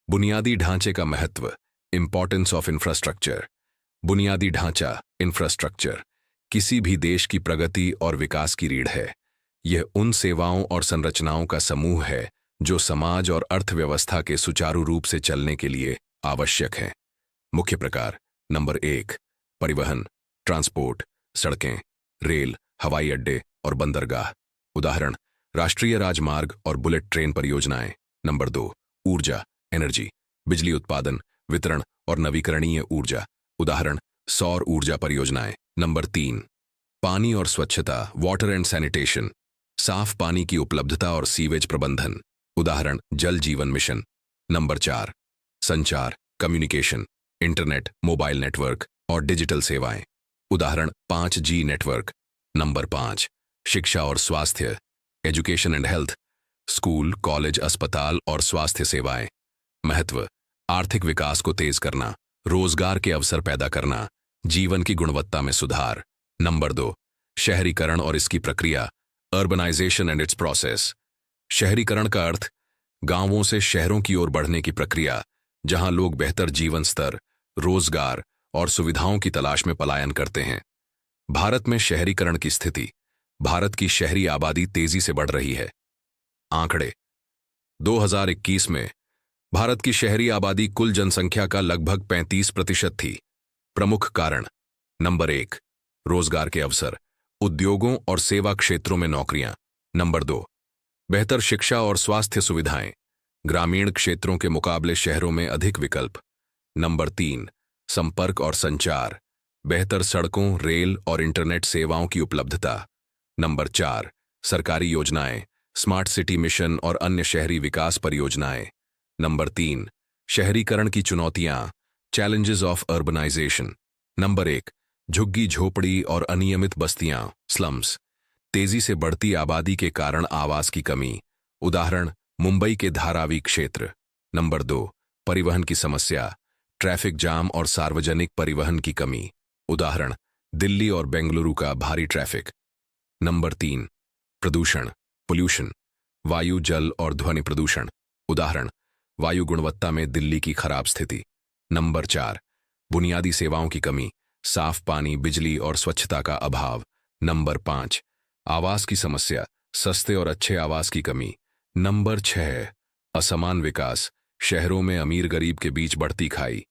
बुनियादी ढांचे का महत्व, इंपॉर्टेंस ऑफ इंफ्रास्ट्रक्चर। बुनियादी ढांचा, इंफ्रास्ट्रक्चर, किसी भी देश की प्रगति और विकास की रीढ़ है। यह उन सेवाओं और संरचनाओं का समूह है जो समाज और अर्थव्यवस्था के सुचारू रूप से चलने के लिए आवश्यक हैं। मुख्य प्रकार। नंबर 1, परिवहन, ट्रांसपोर्ट, सड़कें, रेल, हवाई अड्डे और बंदरगाह, उदाहरण राष्ट्रीय राजमार्ग और बुलेट ट्रेन परियोजनाएं। नंबर 2, ऊर्जा, एनर्जी, बिजली उत्पादन, वितरण और नवीकरणीय ऊर्जा, उदाहरण सौर ऊर्जा परियोजनाएं। नंबर 3, पानी और स्वच्छता, वाटर एंड सैनिटेशन, साफ पानी की उपलब्धता और सीवेज प्रबंधन, उदाहरण जल जीवन मिशन। नंबर 4, संचार, कम्युनिकेशन, इंटरनेट, मोबाइल नेटवर्क और डिजिटल सेवाएं, उदाहरण 5G नेटवर्क। नंबर 5, शिक्षा और स्वास्थ्य, education and health, school, college, अस्पताल और स्वास्थ्य सेवाएं। महत्व, आर्थिक विकास को तेज करना, रोजगार के अवसर पैदा करना, जीवन की गुणवत्ता में सुधार। नंबर 2, शहरीकरण और इसकी प्रक्रिया, अर्बनाइजेशन एंड इट्स प्रोसेस। शहरीकरण का अर्थ गांवों से शहरों की ओर बढ़ने की प्रक्रिया, जहां लोग बेहतर जीवन स्तर, रोजगार और सुविधाओं की तलाश में पलायन करते हैं। भारत में शहरीकरण की स्थिति, भारत की शहरी आबादी तेजी से बढ़ रही है। आंकड़े, 2021 में भारत की शहरी आबादी कुल जनसंख्या का लगभग 35% थी। प्रमुख कारण, नंबर 1, रोजगार के अवसर, उद्योगों और सेवा क्षेत्रों में नौकरियां। नंबर 2, बेहतर शिक्षा और स्वास्थ्य सुविधाएं, ग्रामीण क्षेत्रों के मुकाबले शहरों में अधिक विकल्प। नंबर 3, संपर्क और संचार, बेहतर सड़कों, रेल और इंटरनेट सेवाओं की उपलब्धता। नंबर 4, सरकारी योजनाएं, स्मार्ट सिटी मिशन और अन्य शहरी विकास परियोजनाएं। नंबर 3, शहरीकरण की चुनौतियां, चैलेंजेस ऑफ अर्बनाइजेशन। नंबर 1, झुग्गी झोपड़ी और अनियमित बस्तियां, स्लम्स, तेजी से बढ़ती आबादी के कारण आवास की कमी, उदाहरण मुंबई के धारावी क्षेत्र। नंबर 2, परिवहन की समस्या, ट्रैफिक जाम और सार्वजनिक परिवहन की कमी, उदाहरण दिल्ली और बेंगलुरु का भारी ट्रैफिक। नंबर 3, प्रदूषण, पोल्यूशन, वायु, जल और ध्वनि प्रदूषण, उदाहरण वायु गुणवत्ता में दिल्ली की खराब स्थिति। नंबर 4, बुनियादी सेवाओं की कमी, साफ पानी, बिजली और स्वच्छता का अभाव। नंबर 5, आवास की समस्या, सस्ते और अच्छे आवास की कमी। नंबर 6, असमान विकास, शहरों में अमीर गरीब के बीच बढ़ती खाई।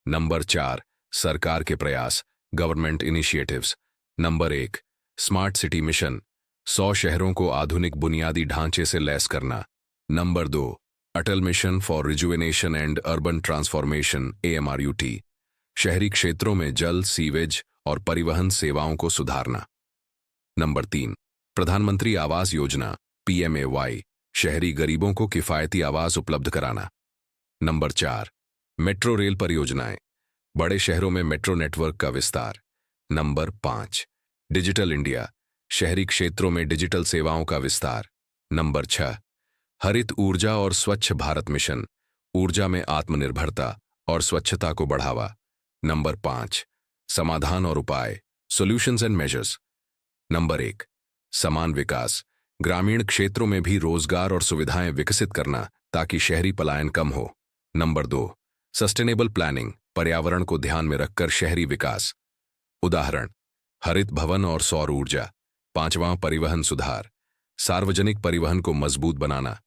नंबर 4, सरकार के प्रयास, government initiatives. Number 1, smart city mission, 100 शहरों को आधुनिक बुनियादी ढांचे से लैस करना। Number 2, Atal mission for rejuvenation and urban transformation AMRUT, शहरी क्षेत्रों में जल, सीवेज और परिवहन सेवाओं को सुधारना। नंबर 3, प्रधानमंत्री आवास योजना PMAY, शहरी गरीबों को किफायती आवास उपलब्ध कराना। नंबर 4, मेट्रो रेल परियोजनाएं, बड़े शहरों में मेट्रो नेटवर्क का विस्तार। नंबर 5, डिजिटल इंडिया, शहरी क्षेत्रों में डिजिटल सेवाओं का विस्तार। नंबर 6, हरित ऊर्जा और स्वच्छ भारत मिशन, ऊर्जा में आत्मनिर्भरता और स्वच्छता को बढ़ावा। नंबर 5, समाधान और उपाय, सॉल्यूशंस एंड मेजर्स। नंबर 1, समान विकास, ग्रामीण क्षेत्रों में भी रोजगार और सुविधाएं विकसित करना ताकि शहरी पलायन कम हो। नंबर 2, सस्टेनेबल प्लानिंग, पर्यावरण को ध्यान में रखकर शहरी विकास, उदाहरण हरित भवन और सौर ऊर्जा। 5वां, परिवहन सुधार, सार्वजनिक परिवहन को मजबूत बनाना,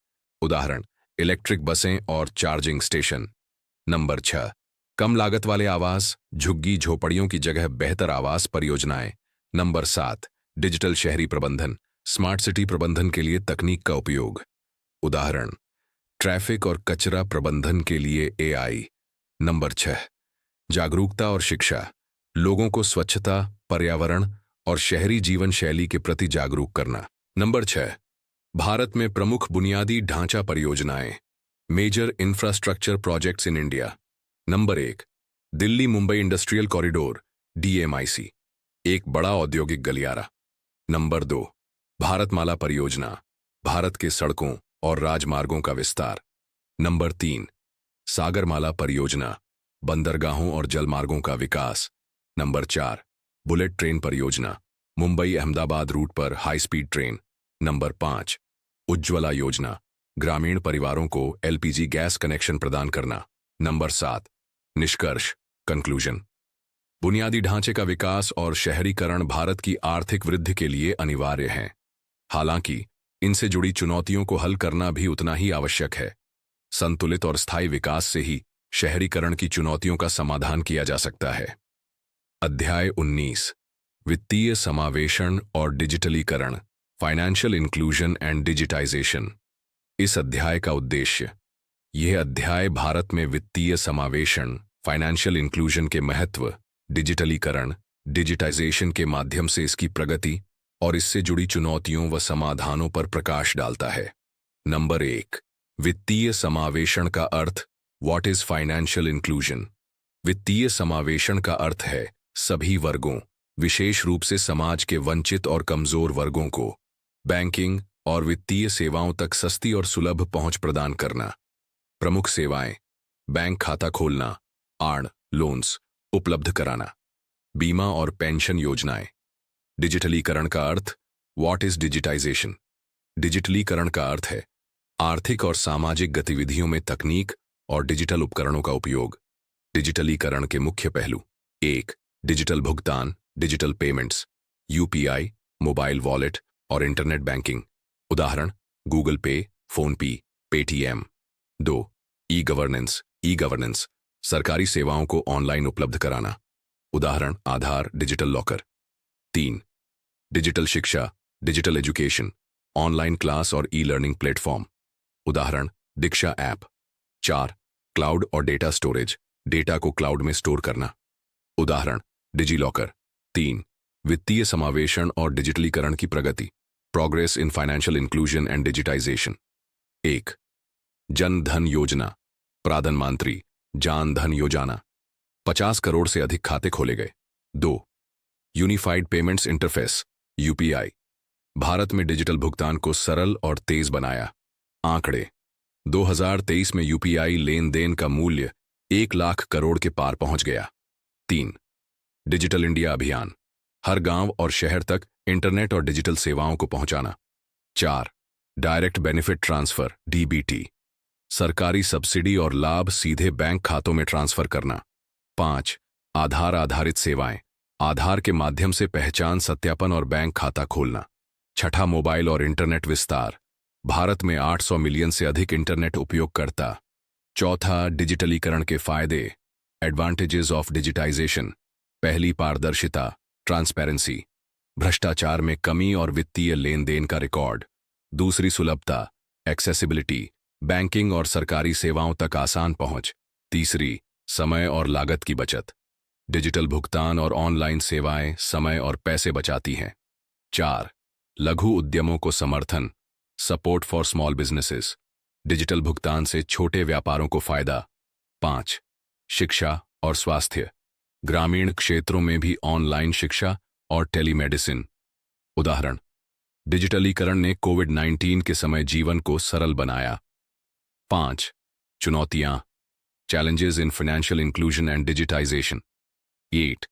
उदाहरण इलेक्ट्रिक बसें और चार्जिंग स्टेशन। नंबर 6, कम लागत वाले आवास, झुग्गी झोपड़ियों की जगह बेहतर आवास परियोजनाएं। नंबर 7, डिजिटल शहरी प्रबंधन, स्मार्ट सिटी प्रबंधन के लिए तकनीक का उपयोग, उदाहरण ट्रैफिक और कचरा प्रबंधन के लिए AI। नंबर 6, जागरूकता और शिक्षा, लोगों को स्वच्छता, पर्यावरण और शहरी जीवन शैली के प्रति जागरूक करना। नंबर 6, भारत में प्रमुख बुनियादी ढांचा परियोजनाएं, major infrastructure projects in India. Number 1, Delhi Mumbai industrial corridor DMIC, एक बड़ा औद्योगिक गलियारा। नंबर 2, भारतमाला परियोजना, भारत के सड़कों और राजमार्गों का विस्तार। नंबर 3, सागरमाला परियोजना, बंदरगाहों और जलमार्गों का विकास। नंबर 4, बुलेट ट्रेन परियोजना, मुंबई अहमदाबाद रूट पर high speed train. Number 5, Ujjwala योजना, ग्रामीण परिवारों को LPG गैस कनेक्शन प्रदान करना। नंबर 7, निष्कर्ष, कंक्लूजन, बुनियादी ढांचे का विकास और शहरीकरण भारत की आर्थिक वृद्धि के लिए अनिवार्य हैं। हालांकि इनसे जुड़ी चुनौतियों को हल करना भी उतना ही आवश्यक है। संतुलित और स्थायी विकास से ही शहरीकरण की चुनौतियों का समाधान किया जा सकता है। अध्याय 19, वित्तीय समावेशन और डिजिटलीकरण, फाइनेंशियल इंक्लूजन एंड डिजिटाइजेशन। इस अध्याय का उद्देश्य, यह अध्याय भारत में वित्तीय समावेशन, फाइनेंशियल इंक्लूजन के महत्व, डिजिटलीकरण, डिजिटाइजेशन के माध्यम से इसकी प्रगति और इससे जुड़ी चुनौतियों व समाधानों पर प्रकाश डालता है। नंबर 1, वित्तीय समावेशन का अर्थ, व्हाट इज फाइनेंशियल इंक्लूजन। वित्तीय समावेशन का अर्थ है सभी वर्गों, विशेष रूप से समाज के वंचित और कमजोर वर्गों को बैंकिंग और वित्तीय सेवाओं तक सस्ती और सुलभ पहुंच प्रदान करना। प्रमुख सेवाएं, बैंक खाता खोलना, आड़, लोन्स उपलब्ध कराना, बीमा और पेंशन योजनाएं। डिजिटलीकरण का अर्थ, व्हाट इज डिजिटाइजेशन। डिजिटलीकरण का अर्थ है आर्थिक और सामाजिक गतिविधियों में तकनीक और डिजिटल उपकरणों का उपयोग। डिजिटलीकरण के मुख्य पहलू, 1, डिजिटल भुगतान, digital payments, UPI, mobile wallet और इंटरनेट बैंकिंग, उदाहरण Google Pay, PhonePe, Paytm. 2, e-governance, सरकारी सेवाओं को ऑनलाइन उपलब्ध कराना, उदाहरण आधार, डिजिटल लॉकर। 3, डिजिटल शिक्षा, डिजिटल एजुकेशन, ऑनलाइन क्लास और ई लर्निंग प्लेटफॉर्म। उदाहरण दीक्षा ऐप। 4 क्लाउड और डेटा स्टोरेज, डेटा को क्लाउड में स्टोर करना। उदाहरण डिजिलॉकर। 3 वित्तीय समावेशन और डिजिटलीकरण की प्रगति, progress in financial inclusion and digitisation. 1 Jan Dhan योजना, प्रधानमंत्री जान धन योजना, 50 करोड़ से अधिक खाते खोले गए। 2 unified payments interface UPI, Bharat में डिजिटल भुगतान को सरल और तेज बनाया। आंकड़े 2023 में यूपीआई लेन देन का मूल्य 1 लाख करोड़ के पार पहुंच गया। 3 डिजिटल इंडिया अभियान, हर गांव और शहर तक इंटरनेट और डिजिटल सेवाओं को पहुंचाना। 4 डायरेक्ट बेनिफिट ट्रांसफर डीबीटी, सरकारी सब्सिडी और लाभ सीधे बैंक खातों में ट्रांसफर करना। 5 आधार आधारित सेवाएं, आधार के माध्यम से पहचान सत्यापन और बैंक खाता खोलना। 6 मोबाइल और इंटरनेट विस्तार, भारत में 800 मिलियन से अधिक इंटरनेट उपयोगकर्ता। 4 डिजिटलीकरण के फायदे, एडवांटेजेस ऑफ डिजिटाइजेशन। पहली पारदर्शिता ट्रांसपेरेंसी, भ्रष्टाचार में कमी और वित्तीय लेन देन का रिकॉर्ड। दूसरी सुलभता एक्सेसिबिलिटी, बैंकिंग और सरकारी सेवाओं तक आसान पहुंच। तीसरी समय और लागत की बचत, डिजिटल भुगतान और ऑनलाइन सेवाएं समय और पैसे बचाती हैं। 4 लघु उद्यमों को समर्थन, support for small businesses, digital भुगतान से छोटे व्यापारों को फायदा। 5 शिक्षा और स्वास्थ्य, ग्रामीण क्षेत्रों में भी ऑनलाइन शिक्षा और टेलीमेडिसिन। उदाहरण डिजिटलीकरण ने कोविड-19 के समय जीवन को सरल बनाया। 5 चुनौतियां, challenges in financial inclusion and digitisation. 8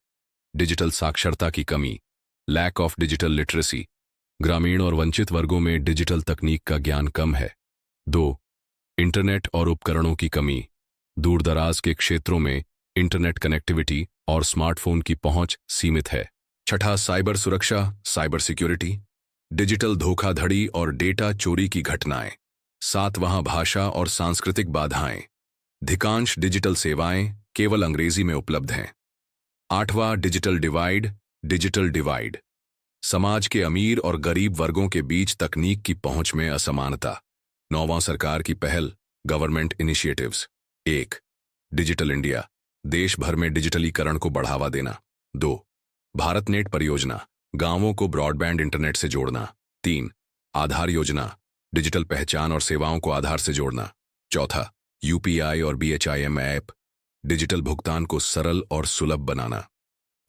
digital साक्षरता की कमी, लैक ऑफ डिजिटल लिटरेसी, ग्रामीण और वंचित वर्गों में डिजिटल तकनीक का ज्ञान कम है। 2 इंटरनेट और उपकरणों की कमी, दूरदराज के क्षेत्रों में इंटरनेट कनेक्टिविटी और स्मार्टफोन की पहुंच सीमित है। 6 साइबर सुरक्षा साइबर सिक्योरिटी, डिजिटल धोखाधड़ी और डेटा चोरी की घटनाएं। 7 भाषा और सांस्कृतिक बाधाएं, अधिकांश डिजिटल सेवाएं केवल अंग्रेजी में उपलब्ध हैं। 8 डिजिटल डिवाइड, समाज के अमीर और गरीब वर्गों के बीच तकनीक की पहुंच में असमानता। 9 सरकार की पहल गवर्नमेंट इनिशिएटिव्स। 1 डिजिटल इंडिया, देश भर में डिजिटलीकरण को बढ़ावा देना। 2 भारत नेट परियोजना, गांवों को ब्रॉडबैंड इंटरनेट से जोड़ना। 3 आधार योजना, डिजिटल पहचान और सेवाओं को आधार से जोड़ना। 4 यूपीआई और बीएचआईएम ऐप, डिजिटल भुगतान को सरल और सुलभ बनाना।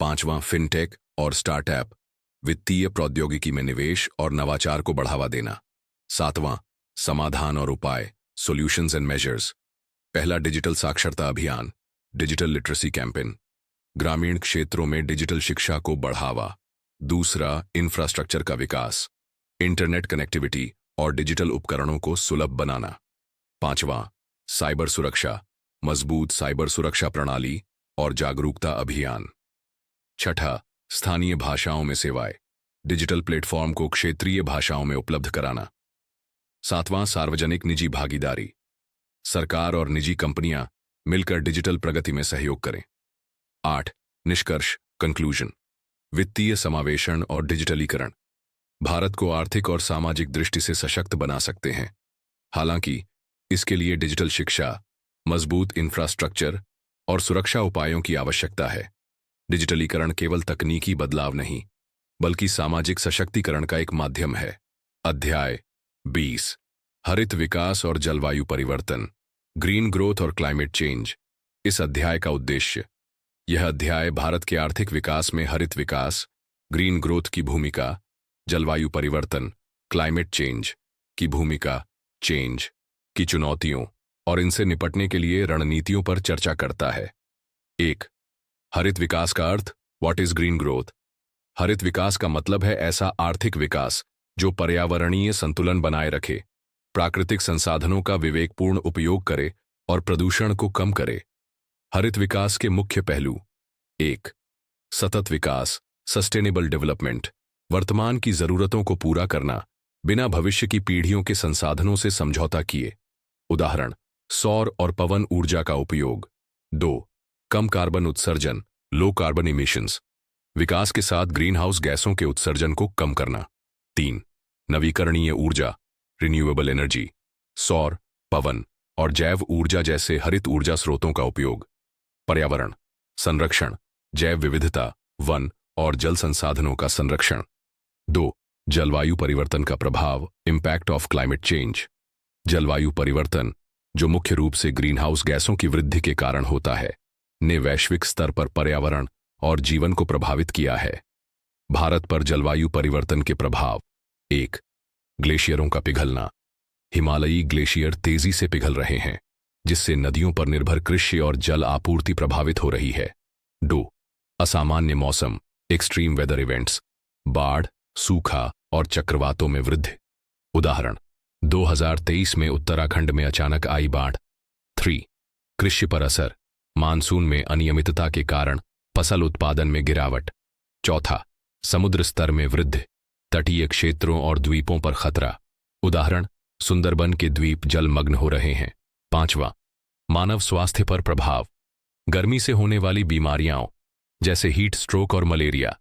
5 फिनटेक और स्टार्टअप, वित्तीय प्रौद्योगिकी में निवेश और नवाचार को बढ़ावा देना। 7 समाधान और उपाय सॉल्यूशंस एंड मेजर्स, पहला डिजिटल साक्षरता अभियान, डिजिटल लिटरेसी कैंपेन, ग्रामीण क्षेत्रों में डिजिटल शिक्षा को बढ़ावा। दूसरा इंफ्रास्ट्रक्चर का विकास, इंटरनेट कनेक्टिविटी और डिजिटल उपकरणों को सुलभ बनाना। 5 साइबर सुरक्षा, मजबूत साइबर सुरक्षा प्रणाली और जागरूकता अभियान। 6 स्थानीय भाषाओं में सेवाएं, डिजिटल प्लेटफॉर्म को क्षेत्रीय भाषाओं में उपलब्ध कराना। 7 सार्वजनिक निजी भागीदारी, सरकार और निजी कंपनियां मिलकर डिजिटल प्रगति में सहयोग करें। 8 निष्कर्ष कंक्लूजन, वित्तीय समावेशन और डिजिटलीकरण भारत को आर्थिक और सामाजिक दृष्टि से सशक्त बना सकते हैं। हालांकि इसके लिए डिजिटल शिक्षा, मजबूत इंफ्रास्ट्रक्चर और सुरक्षा उपायों की आवश्यकता है। डिजिटलीकरण केवल तकनीकी बदलाव नहीं, बल्कि सामाजिक सशक्तिकरण का एक माध्यम है। अध्याय 20 हरित विकास और जलवायु परिवर्तन, ग्रीन ग्रोथ और क्लाइमेट चेंज। इस अध्याय का उद्देश्य, यह अध्याय भारत के आर्थिक विकास में हरित विकास, ग्रीन ग्रोथ की भूमिका, जलवायु परिवर्तन, क्लाइमेट चेंज की भूमिका, चेंज की चुनौतियों और इनसे निपटने के लिए रणनीतियों पर चर्चा करता है। 1 हरित विकास का अर्थ, व्हाट इज ग्रीन ग्रोथ। हरित विकास का मतलब है ऐसा आर्थिक विकास जो पर्यावरणीय संतुलन बनाए रखे, प्राकृतिक संसाधनों का विवेकपूर्ण उपयोग करे और प्रदूषण को कम करे। हरित विकास के मुख्य पहलू: 1 सतत विकास, सस्टेनेबल डेवलपमेंट, वर्तमान की जरूरतों को पूरा करना बिना भविष्य की पीढ़ियों के संसाधनों से समझौता किए। उदाहरण सौर और पवन ऊर्जा का उपयोग। 2 कम कार्बन उत्सर्जन, लो कार्बन इमिशंस, विकास के साथ ग्रीन हाउस गैसों के उत्सर्जन को कम करना। 3. नवीकरणीय ऊर्जा, रिन्यूएबल एनर्जी, सौर, पवन और जैव ऊर्जा जैसे हरित ऊर्जा स्रोतों का उपयोग। पर्यावरण संरक्षण, जैव विविधता, वन और जल संसाधनों का संरक्षण। 2. जलवायु परिवर्तन का प्रभाव, इम्पैक्ट ऑफ क्लाइमेट चेंज। जलवायु परिवर्तन, जो मुख्य रूप से ग्रीन हाउस गैसों की वृद्धि के कारण होता है, ने वैश्विक स्तर पर पर्यावरण और जीवन को प्रभावित किया है। भारत पर जलवायु परिवर्तन के प्रभाव। 1. ग्लेशियरों का पिघलना। हिमालयी ग्लेशियर तेजी से पिघल रहे हैं, जिससे नदियों पर निर्भर कृषि और जल आपूर्ति प्रभावित हो रही है। 2. असामान्य मौसम, एक्सट्रीम वेदर इवेंट्स, बाढ़, सूखा और चक्रवातों में वृद्धि। उदाहरण 2023 में उत्तराखंड में अचानक आई बाढ़। 3. कृषि पर असर, मानसून में अनियमितता के कारण फसल उत्पादन में गिरावट। 4. समुद्र स्तर में वृद्धि, तटीय क्षेत्रों और द्वीपों पर खतरा। उदाहरण सुंदरबन के द्वीप जलमग्न हो रहे हैं। 5. मानव स्वास्थ्य पर प्रभाव, गर्मी से होने वाली बीमारियां जैसे हीट स्ट्रोक और मलेरिया।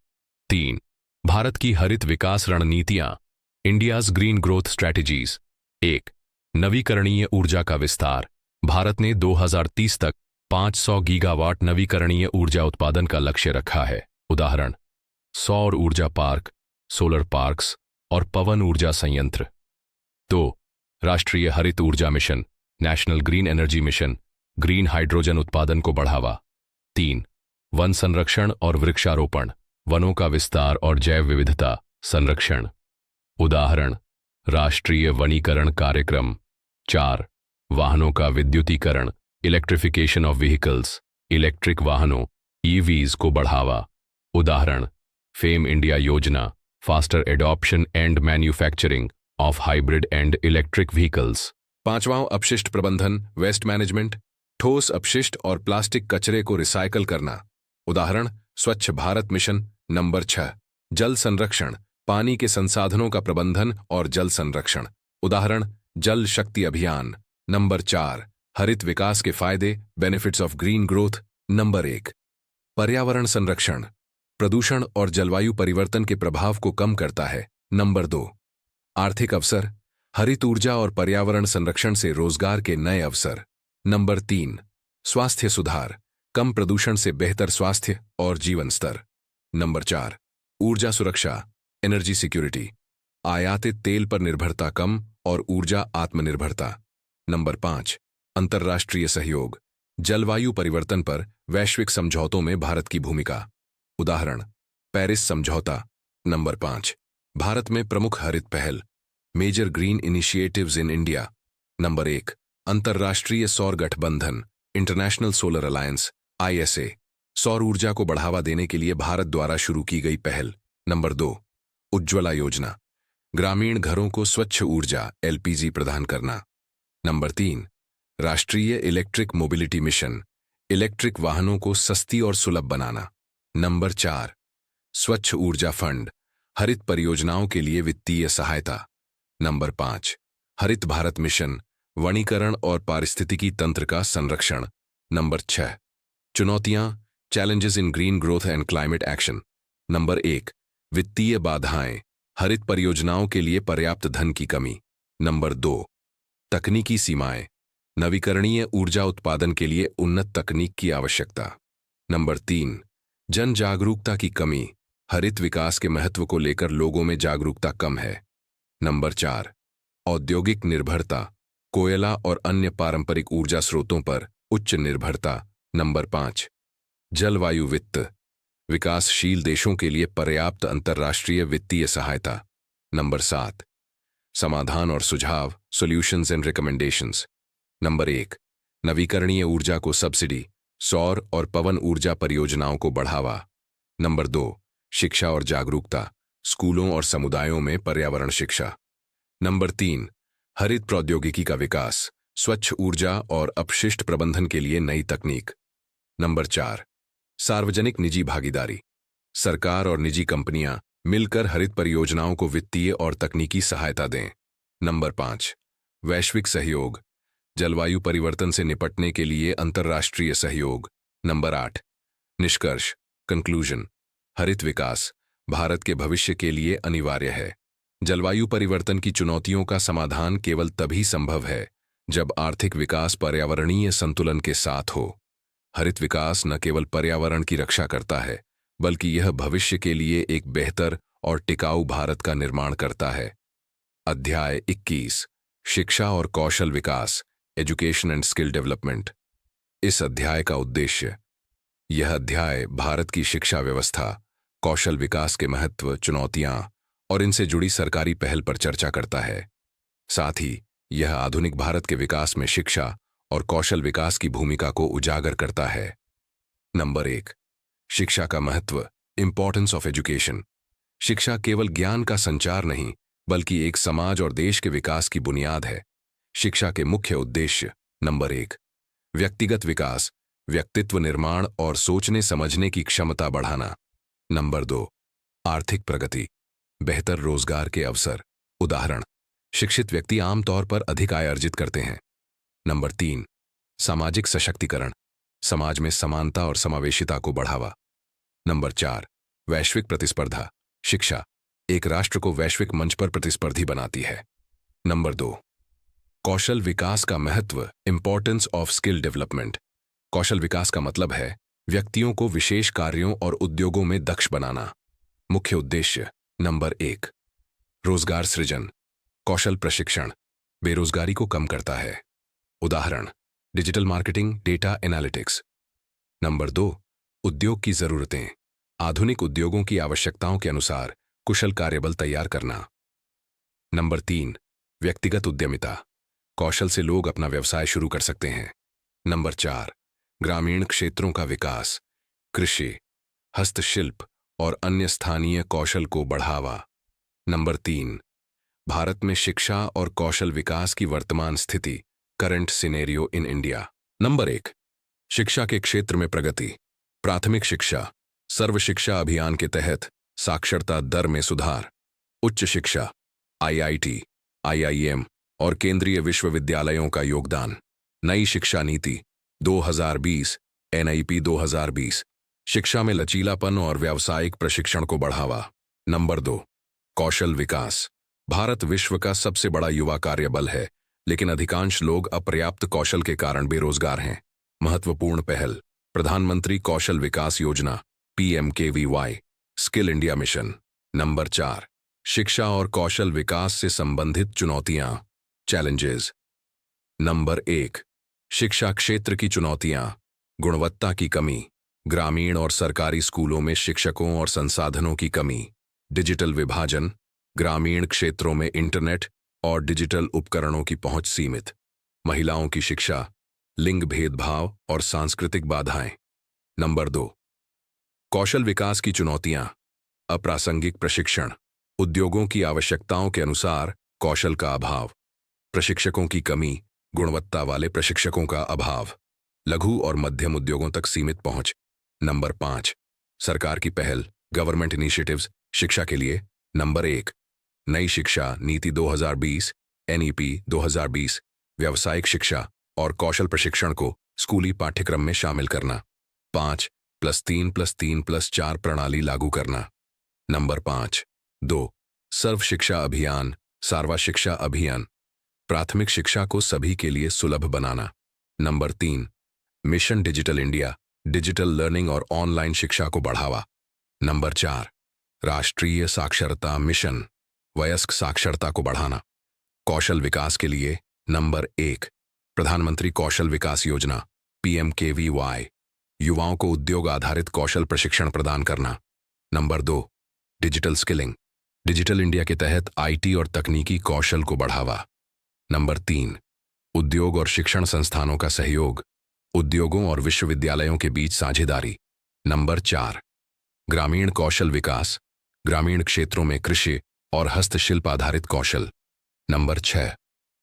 3. भारत की हरित विकास रणनीतियां, इंडियाज ग्रीन ग्रोथ स्ट्रैटेजीज। 1. नवीकरणीय ऊर्जा का विस्तार। भारत ने 2030 तक 500 गीगावाट नवीकरणीय ऊर्जा उत्पादन का लक्ष्य रखा है। उदाहरण सौर ऊर्जा पार्क, सोलर पार्क्स और पवन ऊर्जा संयंत्र। 2. राष्ट्रीय हरित ऊर्जा mission, national green energy mission, green hydrogen उत्पादन को बढ़ावा। 3. वन संरक्षण और वृक्षारोपण, वनों का विस्तार और जैव विविधता संरक्षण। उदाहरण राष्ट्रीय वनीकरण कार्यक्रम। 4. वाहनों का विद्युतीकरण, इलेक्ट्रिफिकेशन ऑफ व्हीकल्स, इलेक्ट्रिक वाहनों ईवीज को बढ़ावा। उदाहरण फेम इंडिया योजना, faster adoption and manufacturing of hybrid and electric vehicles. 5वां अपशिष्ट प्रबंधन, वेस्ट मैनेजमेंट, ठोस अपशिष्ट और प्लास्टिक कचरे को रिसाइकल करना। उदाहरण स्वच्छ भारत मिशन। नंबर 6. जल संरक्षण, पानी के संसाधनों का प्रबंधन और जल संरक्षण। उदाहरण जल शक्ति अभियान। नंबर 4. हरित विकास के फायदे, benefits of green growth. Number 1. पर्यावरण संरक्षण, प्रदूषण और जलवायु परिवर्तन के प्रभाव को कम करता है। नंबर 2. आर्थिक अवसर, हरित ऊर्जा और पर्यावरण संरक्षण से रोजगार के नए अवसर। नंबर 3. स्वास्थ्य सुधार, कम प्रदूषण से बेहतर स्वास्थ्य और जीवन स्तर। नंबर 4. ऊर्जा सुरक्षा, एनर्जी सिक्योरिटी, आयातित तेल पर निर्भरता कम और ऊर्जा आत्मनिर्भरता। नंबर 5. अंतर्राष्ट्रीय सहयोग, जलवायु परिवर्तन पर वैश्विक समझौतों में भारत की भूमिका। उदाहरण पेरिस समझौता। नंबर 5. भारत में प्रमुख हरित पहल, major green initiatives in India. Number 1. अंतर्राष्ट्रीय सौर गठबंधन, इंटरनेशनल सोलर अलायंस ISA, सौर ऊर्जा को बढ़ावा देने के लिए भारत द्वारा शुरू की गई पहल। नंबर 2. उज्ज्वला योजना, ग्रामीण घरों को स्वच्छ ऊर्जा LPG प्रदान करना। नंबर 3. राष्ट्रीय इलेक्ट्रिक मोबिलिटी मिशन, इलेक्ट्रिक वाहनों को सस्ती और सुलभ बनाना। नंबर 4. स्वच्छ ऊर्जा फंड, हरित परियोजनाओं के लिए वित्तीय सहायता। नंबर 5. हरित भारत मिशन, वनीकरण और पारिस्थितिकी तंत्र का संरक्षण। नंबर 6. चुनौतियां, challenges in green growth and climate action. Number 1. वित्तीय बाधाएं, हरित परियोजनाओं के लिए पर्याप्त धन की कमी। नंबर 2. तकनीकी सीमाएं, नवीकरणीय ऊर्जा उत्पादन के लिए उन्नत तकनीक की आवश्यकता। नंबर 3. जन जागरूकता की कमी, हरित विकास के महत्व को लेकर लोगों में जागरूकता कम है। नंबर 4. औद्योगिक निर्भरता, कोयला और अन्य पारंपरिक ऊर्जा स्रोतों पर उच्च निर्भरता। नंबर 5. जलवायु वित्त, विकासशील देशों के लिए पर्याप्त अंतर्राष्ट्रीय वित्तीय सहायता। नंबर 7. समाधान और सुझाव, सॉल्यूशंस एंड रिकमेंडेशंस। नंबर 1. नवीकरणीय ऊर्जा को सब्सिडी, सौर और पवन ऊर्जा परियोजनाओं को बढ़ावा। नंबर 2. शिक्षा और जागरूकता, स्कूलों और समुदायों में पर्यावरण शिक्षा। नंबर 3. हरित प्रौद्योगिकी का विकास, स्वच्छ ऊर्जा और अपशिष्ट प्रबंधन के लिए नई तकनीक। नंबर 4. सार्वजनिक निजी भागीदारी, सरकार और निजी कंपनियां मिलकर हरित परियोजनाओं को वित्तीय और तकनीकी सहायता दें। नंबर 5. वैश्विक सहयोग, जलवायु परिवर्तन से निपटने के लिए अंतर्राष्ट्रीय सहयोग। नंबर 8. निष्कर्ष, कंक्लूजन, हरित विकास भारत के भविष्य के लिए अनिवार्य है। जलवायु परिवर्तन की चुनौतियों का समाधान केवल तभी संभव है जब आर्थिक विकास पर्यावरणीय संतुलन के साथ हो। हरित विकास न केवल पर्यावरण की रक्षा करता है, बल्कि यह भविष्य के लिए एक बेहतर और टिकाऊ भारत का निर्माण करता है। अध्याय 21 शिक्षा और कौशल विकास, एजुकेशन एंड स्किल डेवलपमेंट। इस अध्याय का उद्देश्य। यह अध्याय भारत की शिक्षा व्यवस्था, कौशल विकास के महत्व, चुनौतियां और इनसे जुड़ी सरकारी पहल पर चर्चा करता है। साथ ही यह आधुनिक भारत के विकास में शिक्षा और कौशल विकास की भूमिका को उजागर करता है। नंबर 1, शिक्षा का महत्व, इंपॉर्टेंस ऑफ एजुकेशन। शिक्षा केवल ज्ञान का संचार नहीं, बल्कि एक समाज और देश के विकास की बुनियाद है। शिक्षा के मुख्य उद्देश्य। नंबर 1, व्यक्तिगत विकास, व्यक्तित्व निर्माण और सोचने समझने की क्षमता बढ़ाना। नंबर 2, आर्थिक प्रगति, बेहतर रोजगार के अवसर। उदाहरण, शिक्षित व्यक्ति आमतौर पर अधिक आय अर्जित करते हैं। नंबर 3, सामाजिक सशक्तिकरण, समाज में समानता और समावेशिता को बढ़ावा। नंबर 4, वैश्विक प्रतिस्पर्धा, शिक्षा एक राष्ट्र को वैश्विक मंच पर प्रतिस्पर्धी बनाती है। नंबर 2, कौशल विकास का महत्व, इंपॉर्टेंस ऑफ स्किल डेवलपमेंट। कौशल विकास का मतलब है व्यक्तियों को विशेष कार्यों और उद्योगों में दक्ष बनाना। मुख्य उद्देश्य। नंबर 1, रोजगार सृजन, कौशल प्रशिक्षण बेरोजगारी को कम करता है। उदाहरण, digital marketing, data analytics. Number 2, उद्योग की जरूरतें, आधुनिक उद्योगों की आवश्यकताओं के अनुसार कुशल कार्यबल तैयार करना। नंबर 3, व्यक्तिगत उद्यमिता, कौशल से लोग अपना व्यवसाय शुरू कर सकते हैं। नंबर 4, ग्रामीण क्षेत्रों का विकास, कृषि, हस्तशिल्प और अन्य स्थानीय कौशल को बढ़ावा। नंबर 3, भारत में शिक्षा और कौशल विकास की वर्तमान स्थिति, current scenario in India. Number 1, शिक्षा के क्षेत्र में प्रगति, प्राथमिक शिक्षा, सर्व शिक्षा अभियान के तहत साक्षरता दर में सुधार। उच्च शिक्षा, आईआईटी, आईआईएम और केंद्रीय विश्वविद्यालयों का योगदान। नई शिक्षा नीति 2020, एनईपी 2020, शिक्षा में लचीलापन और व्यावसायिक प्रशिक्षण को बढ़ावा। नंबर 2, कौशल विकास, भारत विश्व का सबसे बड़ा युवा कार्यबल है, लेकिन अधिकांश लोग अपर्याप्त कौशल के कारण बेरोजगार हैं। महत्वपूर्ण पहल, प्रधानमंत्री कौशल विकास योजना, PMKVY, skill India mission. Number 4, शिक्षा और कौशल विकास से संबंधित चुनौतियां, चैलेंजेस। नंबर 1, शिक्षा क्षेत्र की चुनौतियां, गुणवत्ता की कमी, ग्रामीण और सरकारी स्कूलों में शिक्षकों और संसाधनों की कमी, डिजिटल विभाजन, ग्रामीण क्षेत्रों में इंटरनेट और डिजिटल उपकरणों की पहुंच सीमित, महिलाओं की शिक्षा, लिंग भेदभाव और सांस्कृतिक बाधाएं। नंबर 2, कौशल विकास की चुनौतियां, अप्रासंगिक प्रशिक्षण, उद्योगों की आवश्यकताओं के अनुसार कौशल का अभाव, प्रशिक्षकों की कमी, गुणवत्ता वाले प्रशिक्षकों का अभाव, लघु और मध्यम उद्योगों तक सीमित पहुंच। नंबर 5, सरकार की पहल, गवर्नमेंट इनिशिएटिव्स, शिक्षा के लिए। नंबर 1, नई शिक्षा नीति 2020, NEP 2020, व्यावसायिक शिक्षा और कौशल प्रशिक्षण को स्कूली पाठ्यक्रम में शामिल करना। 5+3+3+4 प्रणाली लागू करना। नंबर 2, सर्व शिक्षा अभियान, सर्वा शिक्षा अभियान, प्राथमिक शिक्षा को सभी के लिए सुलभ बनाना। Number 3, mission digital India, digital learning और ऑनलाइन शिक्षा को बढ़ावा। नंबर 4, राष्ट्रीय साक्षरता मिशन, वयस्क साक्षरता को बढ़ाना। कौशल विकास के लिए। नंबर 1, प्रधानमंत्री कौशल विकास योजना, PMKVY, युवाओं को उद्योग आधारित कौशल प्रशिक्षण प्रदान करना। Number 2, digital skilling, digital India के तहत IT और तकनीकी कौशल को बढ़ावा। नंबर 3, उद्योग और शिक्षण संस्थानों का सहयोग, उद्योगों और विश्वविद्यालयों के बीच साझेदारी। नंबर 4, ग्रामीण कौशल विकास, ग्रामीण क्षेत्रों में कृषि और हस्तशिल्प आधारित कौशल। नंबर 6,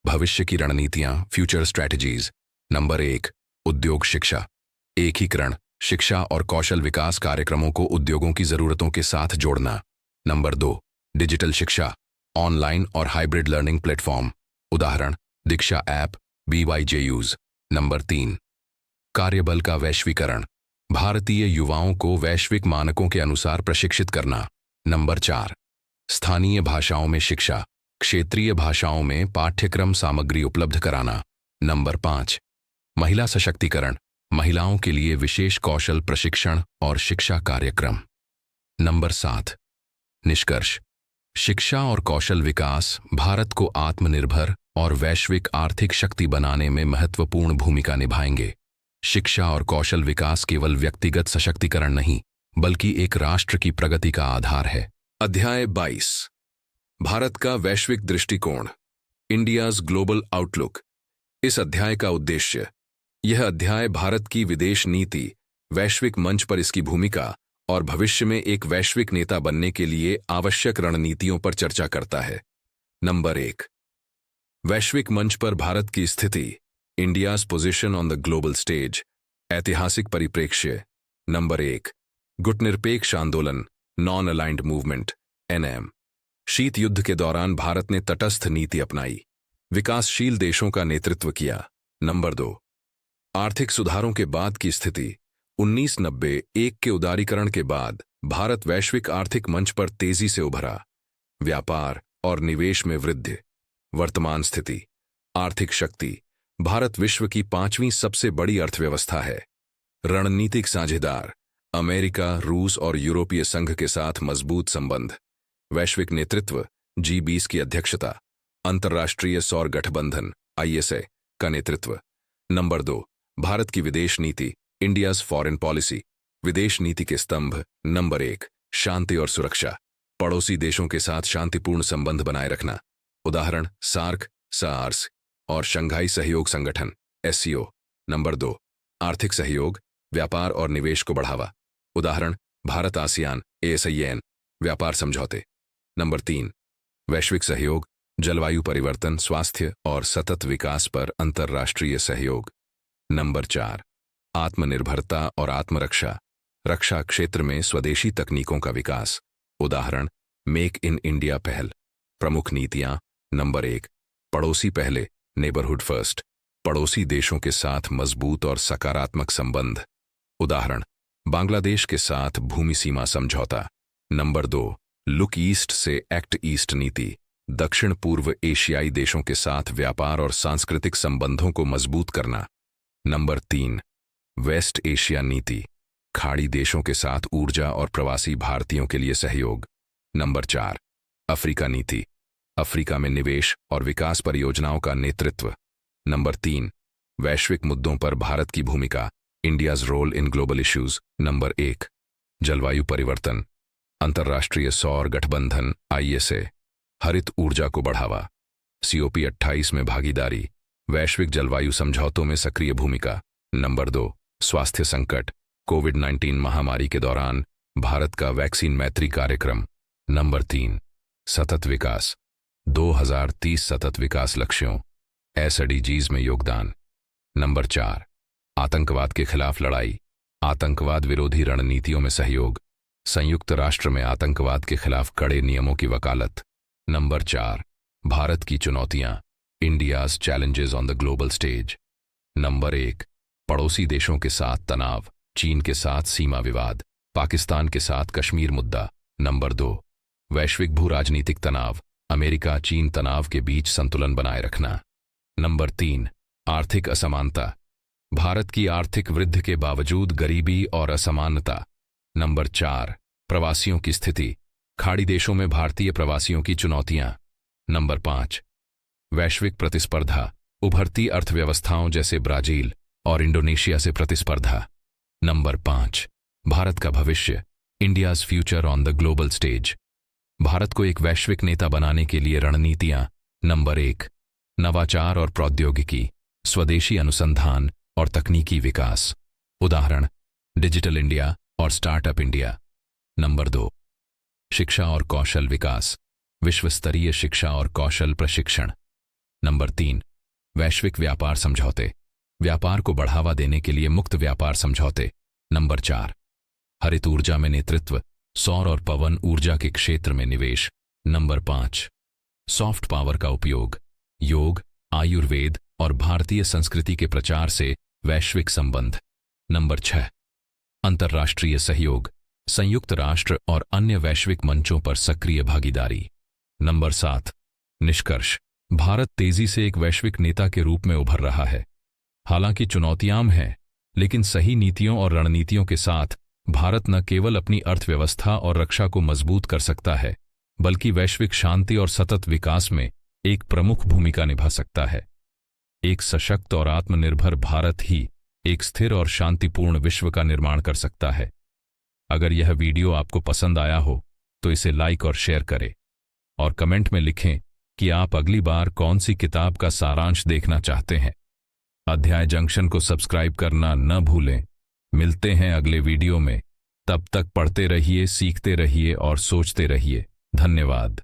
भविष्य की रणनीतियां, फ्यूचर स्ट्रैटेजीज। नंबर 1, उद्योग शिक्षा, एकीकरण, शिक्षा और कौशल विकास कार्यक्रमों को उद्योगों की जरूरतों के साथ जोड़ना। नंबर 2, डिजिटल शिक्षा, ऑनलाइन और हाइब्रिड लर्निंग प्लेटफॉर्म। उदाहरण, दीक्षा ऐप, BYJUs। नंबर 3, कार्यबल का वैश्वीकरण, भारतीय युवाओं को वैश्विक मानकों के अनुसार प्रशिक्षित करना। नंबर 4, स्थानीय भाषाओं में शिक्षा, क्षेत्रीय भाषाओं में पाठ्यक्रम सामग्री उपलब्ध कराना। नंबर 5, महिला सशक्तिकरण, महिलाओं के लिए विशेष कौशल प्रशिक्षण और शिक्षा कार्यक्रम। नंबर 7, निष्कर्ष, शिक्षा और कौशल विकास भारत को आत्मनिर्भर और वैश्विक आर्थिक शक्ति बनाने में महत्वपूर्ण भूमिका निभाएंगे। शिक्षा और कौशल विकास केवल व्यक्तिगत सशक्तिकरण नहीं, बल्कि एक राष्ट्र की प्रगति का आधार है। अध्याय 22, भारत का वैश्विक दृष्टिकोण, इंडियाज ग्लोबल आउटलुक। इस अध्याय का उद्देश्य, यह अध्याय भारत की विदेश नीति, वैश्विक मंच पर इसकी भूमिका और भविष्य में एक वैश्विक नेता बनने के लिए आवश्यक रणनीतियों पर चर्चा करता है। नंबर 1, वैश्विक मंच पर भारत की स्थिति, India's position on the global stage. ऐतिहासिक परिप्रेक्ष्य। नंबर 1, गुटनिरपेक्ष आंदोलन, नॉन अलाइंड मूवमेंट, NM। शीत युद्ध के दौरान भारत ने तटस्थ नीति अपनाई, विकासशील देशों का नेतृत्व किया। नंबर 2, आर्थिक सुधारों के बाद की स्थिति, 1991 के उदारीकरण के बाद भारत वैश्विक आर्थिक मंच पर तेजी से उभरा, व्यापार और निवेश में वृद्धि। वर्तमान स्थिति, आर्थिक शक्ति, भारत विश्व की 5वीं सबसे बड़ी अर्थव्यवस्था है। रणनीतिक साझेदार, अमेरिका, रूस और यूरोपीय संघ के साथ मजबूत संबंध। वैश्विक नेतृत्व, G20 की अध्यक्षता, अंतर्राष्ट्रीय सौर गठबंधन ISA का नेतृत्व। नंबर 2, भारत की विदेश नीति, इंडियाज फॉरेन पॉलिसी, विदेश नीति के स्तंभ। नंबर 1, शांति और सुरक्षा, पड़ोसी देशों के साथ शांतिपूर्ण संबंध बनाए रखना। उदाहरण सार्क, SARS और शंघाई सहयोग संगठन SCO। नंबर 2, आर्थिक सहयोग, व्यापार और निवेश को बढ़ावा। उदाहरण भारत ASEAN ASEAN व्यापार समझौते। नंबर 3, वैश्विक सहयोग, जलवायु परिवर्तन, स्वास्थ्य और सतत विकास पर अंतर्राष्ट्रीय सहयोग। नंबर 4, आत्मनिर्भरता और आत्मरक्षा, रक्षा क्षेत्र में स्वदेशी तकनीकों का विकास। उदाहरण मेक इन इंडिया पहल। प्रमुख नीतियां। नंबर 1, पड़ोसी पहले, नेबरहुड फर्स्ट, पड़ोसी देशों के साथ मजबूत और सकारात्मक संबंध। उदाहरण बांग्लादेश के साथ भूमि सीमा समझौता। नंबर 2, लुक ईस्ट से एक्ट ईस्ट नीति, दक्षिण पूर्व एशियाई देशों के साथ व्यापार और सांस्कृतिक संबंधों को मजबूत करना। नंबर 3, वेस्ट एशिया नीति, खाड़ी देशों के साथ ऊर्जा और प्रवासी भारतीयों के लिए सहयोग। नंबर 4, अफ्रीका नीति, अफ्रीका में निवेश और विकास परियोजनाओं का नेतृत्व। नंबर 3, वैश्विक मुद्दों पर भारत की भूमिका, India's role in global issues. Number 1, जलवायु परिवर्तन, अंतर्राष्ट्रीय सौर गठबंधन ISA, हरित ऊर्जा को बढ़ावा। COP28 में भागीदारी, वैश्विक जलवायु समझौतों में सक्रिय भूमिका। नंबर 2, स्वास्थ्य संकट, कोविड-19 महामारी के दौरान भारत का वैक्सीन मैत्री कार्यक्रम। नंबर 3, सतत विकास, 2030 सतत विकास लक्ष्यों SDGs में योगदान। नंबर 4, आतंकवाद के खिलाफ लड़ाई, आतंकवाद विरोधी रणनीतियों में सहयोग, संयुक्त राष्ट्र में आतंकवाद के खिलाफ कड़े नियमों की वकालत। नंबर 4, भारत की चुनौतियां, India's challenges on the global stage. Number 1, पड़ोसी देशों के साथ तनाव, चीन के साथ सीमा विवाद, पाकिस्तान के साथ कश्मीर मुद्दा। नंबर 2, वैश्विक भू राजनीतिक तनाव, अमेरिका चीन तनाव के बीच संतुलन बनाए रखना। नंबर 3, आर्थिक असमानता, भारत की आर्थिक वृद्धि के बावजूद गरीबी और असमानता। नंबर 4, प्रवासियों की स्थिति, खाड़ी देशों में भारतीय प्रवासियों की चुनौतियां। नंबर 5, वैश्विक प्रतिस्पर्धा, उभरती अर्थव्यवस्थाओं जैसे ब्राजील और इंडोनेशिया से प्रतिस्पर्धा। नंबर 5, भारत का भविष्य, India's future on the global stage, Bharat को एक वैश्विक नेता बनाने के लिए रणनीतियां। नंबर 1, नवाचार और प्रौद्योगिकी, स्वदेशी अनुसंधान और तकनीकी विकास। उदाहरण डिजिटल इंडिया और स्टार्टअप इंडिया। नंबर 2, शिक्षा और कौशल विकास, विश्व स्तरीय शिक्षा और कौशल प्रशिक्षण। नंबर 3, वैश्विक व्यापार समझौते, व्यापार को बढ़ावा देने के लिए मुक्त व्यापार समझौते। नंबर 4, हरित ऊर्जा में नेतृत्व, सौर और पवन ऊर्जा के क्षेत्र में निवेश। नंबर 5, सॉफ्ट पावर का उपयोग, योग, आयुर्वेद और भारतीय संस्कृति के प्रचार से वैश्विक संबंध। नंबर 6, अंतर्राष्ट्रीय सहयोग, संयुक्त राष्ट्र और अन्य वैश्विक मंचों पर सक्रिय भागीदारी। नंबर 7। निष्कर्ष। भारत तेजी से एक वैश्विक नेता के रूप में उभर रहा है। हालांकि चुनौतियां हैं, लेकिन सही नीतियों और रणनीतियों के साथ भारत न केवल अपनी अर्थव्यवस्था और रक्षा को मजबूत कर सकता है, बल्कि वैश्विक शांति और सतत विकास में एक प्रमुख भूमिका निभा सकता है। एक सशक्त और आत्मनिर्भर भारत ही एक स्थिर और शांतिपूर्ण विश्व का निर्माण कर सकता है। अगर यह वीडियो आपको पसंद आया हो तो इसे लाइक और शेयर करें, और कमेंट में लिखें कि आप अगली बार कौन सी किताब का सारांश देखना चाहते हैं। अध्याय जंक्शन को सब्सक्राइब करना न भूलें। मिलते हैं अगले वीडियो में। तब तक पढ़ते रहिए, सीखते रहिए और सोचते रहिए। धन्यवाद।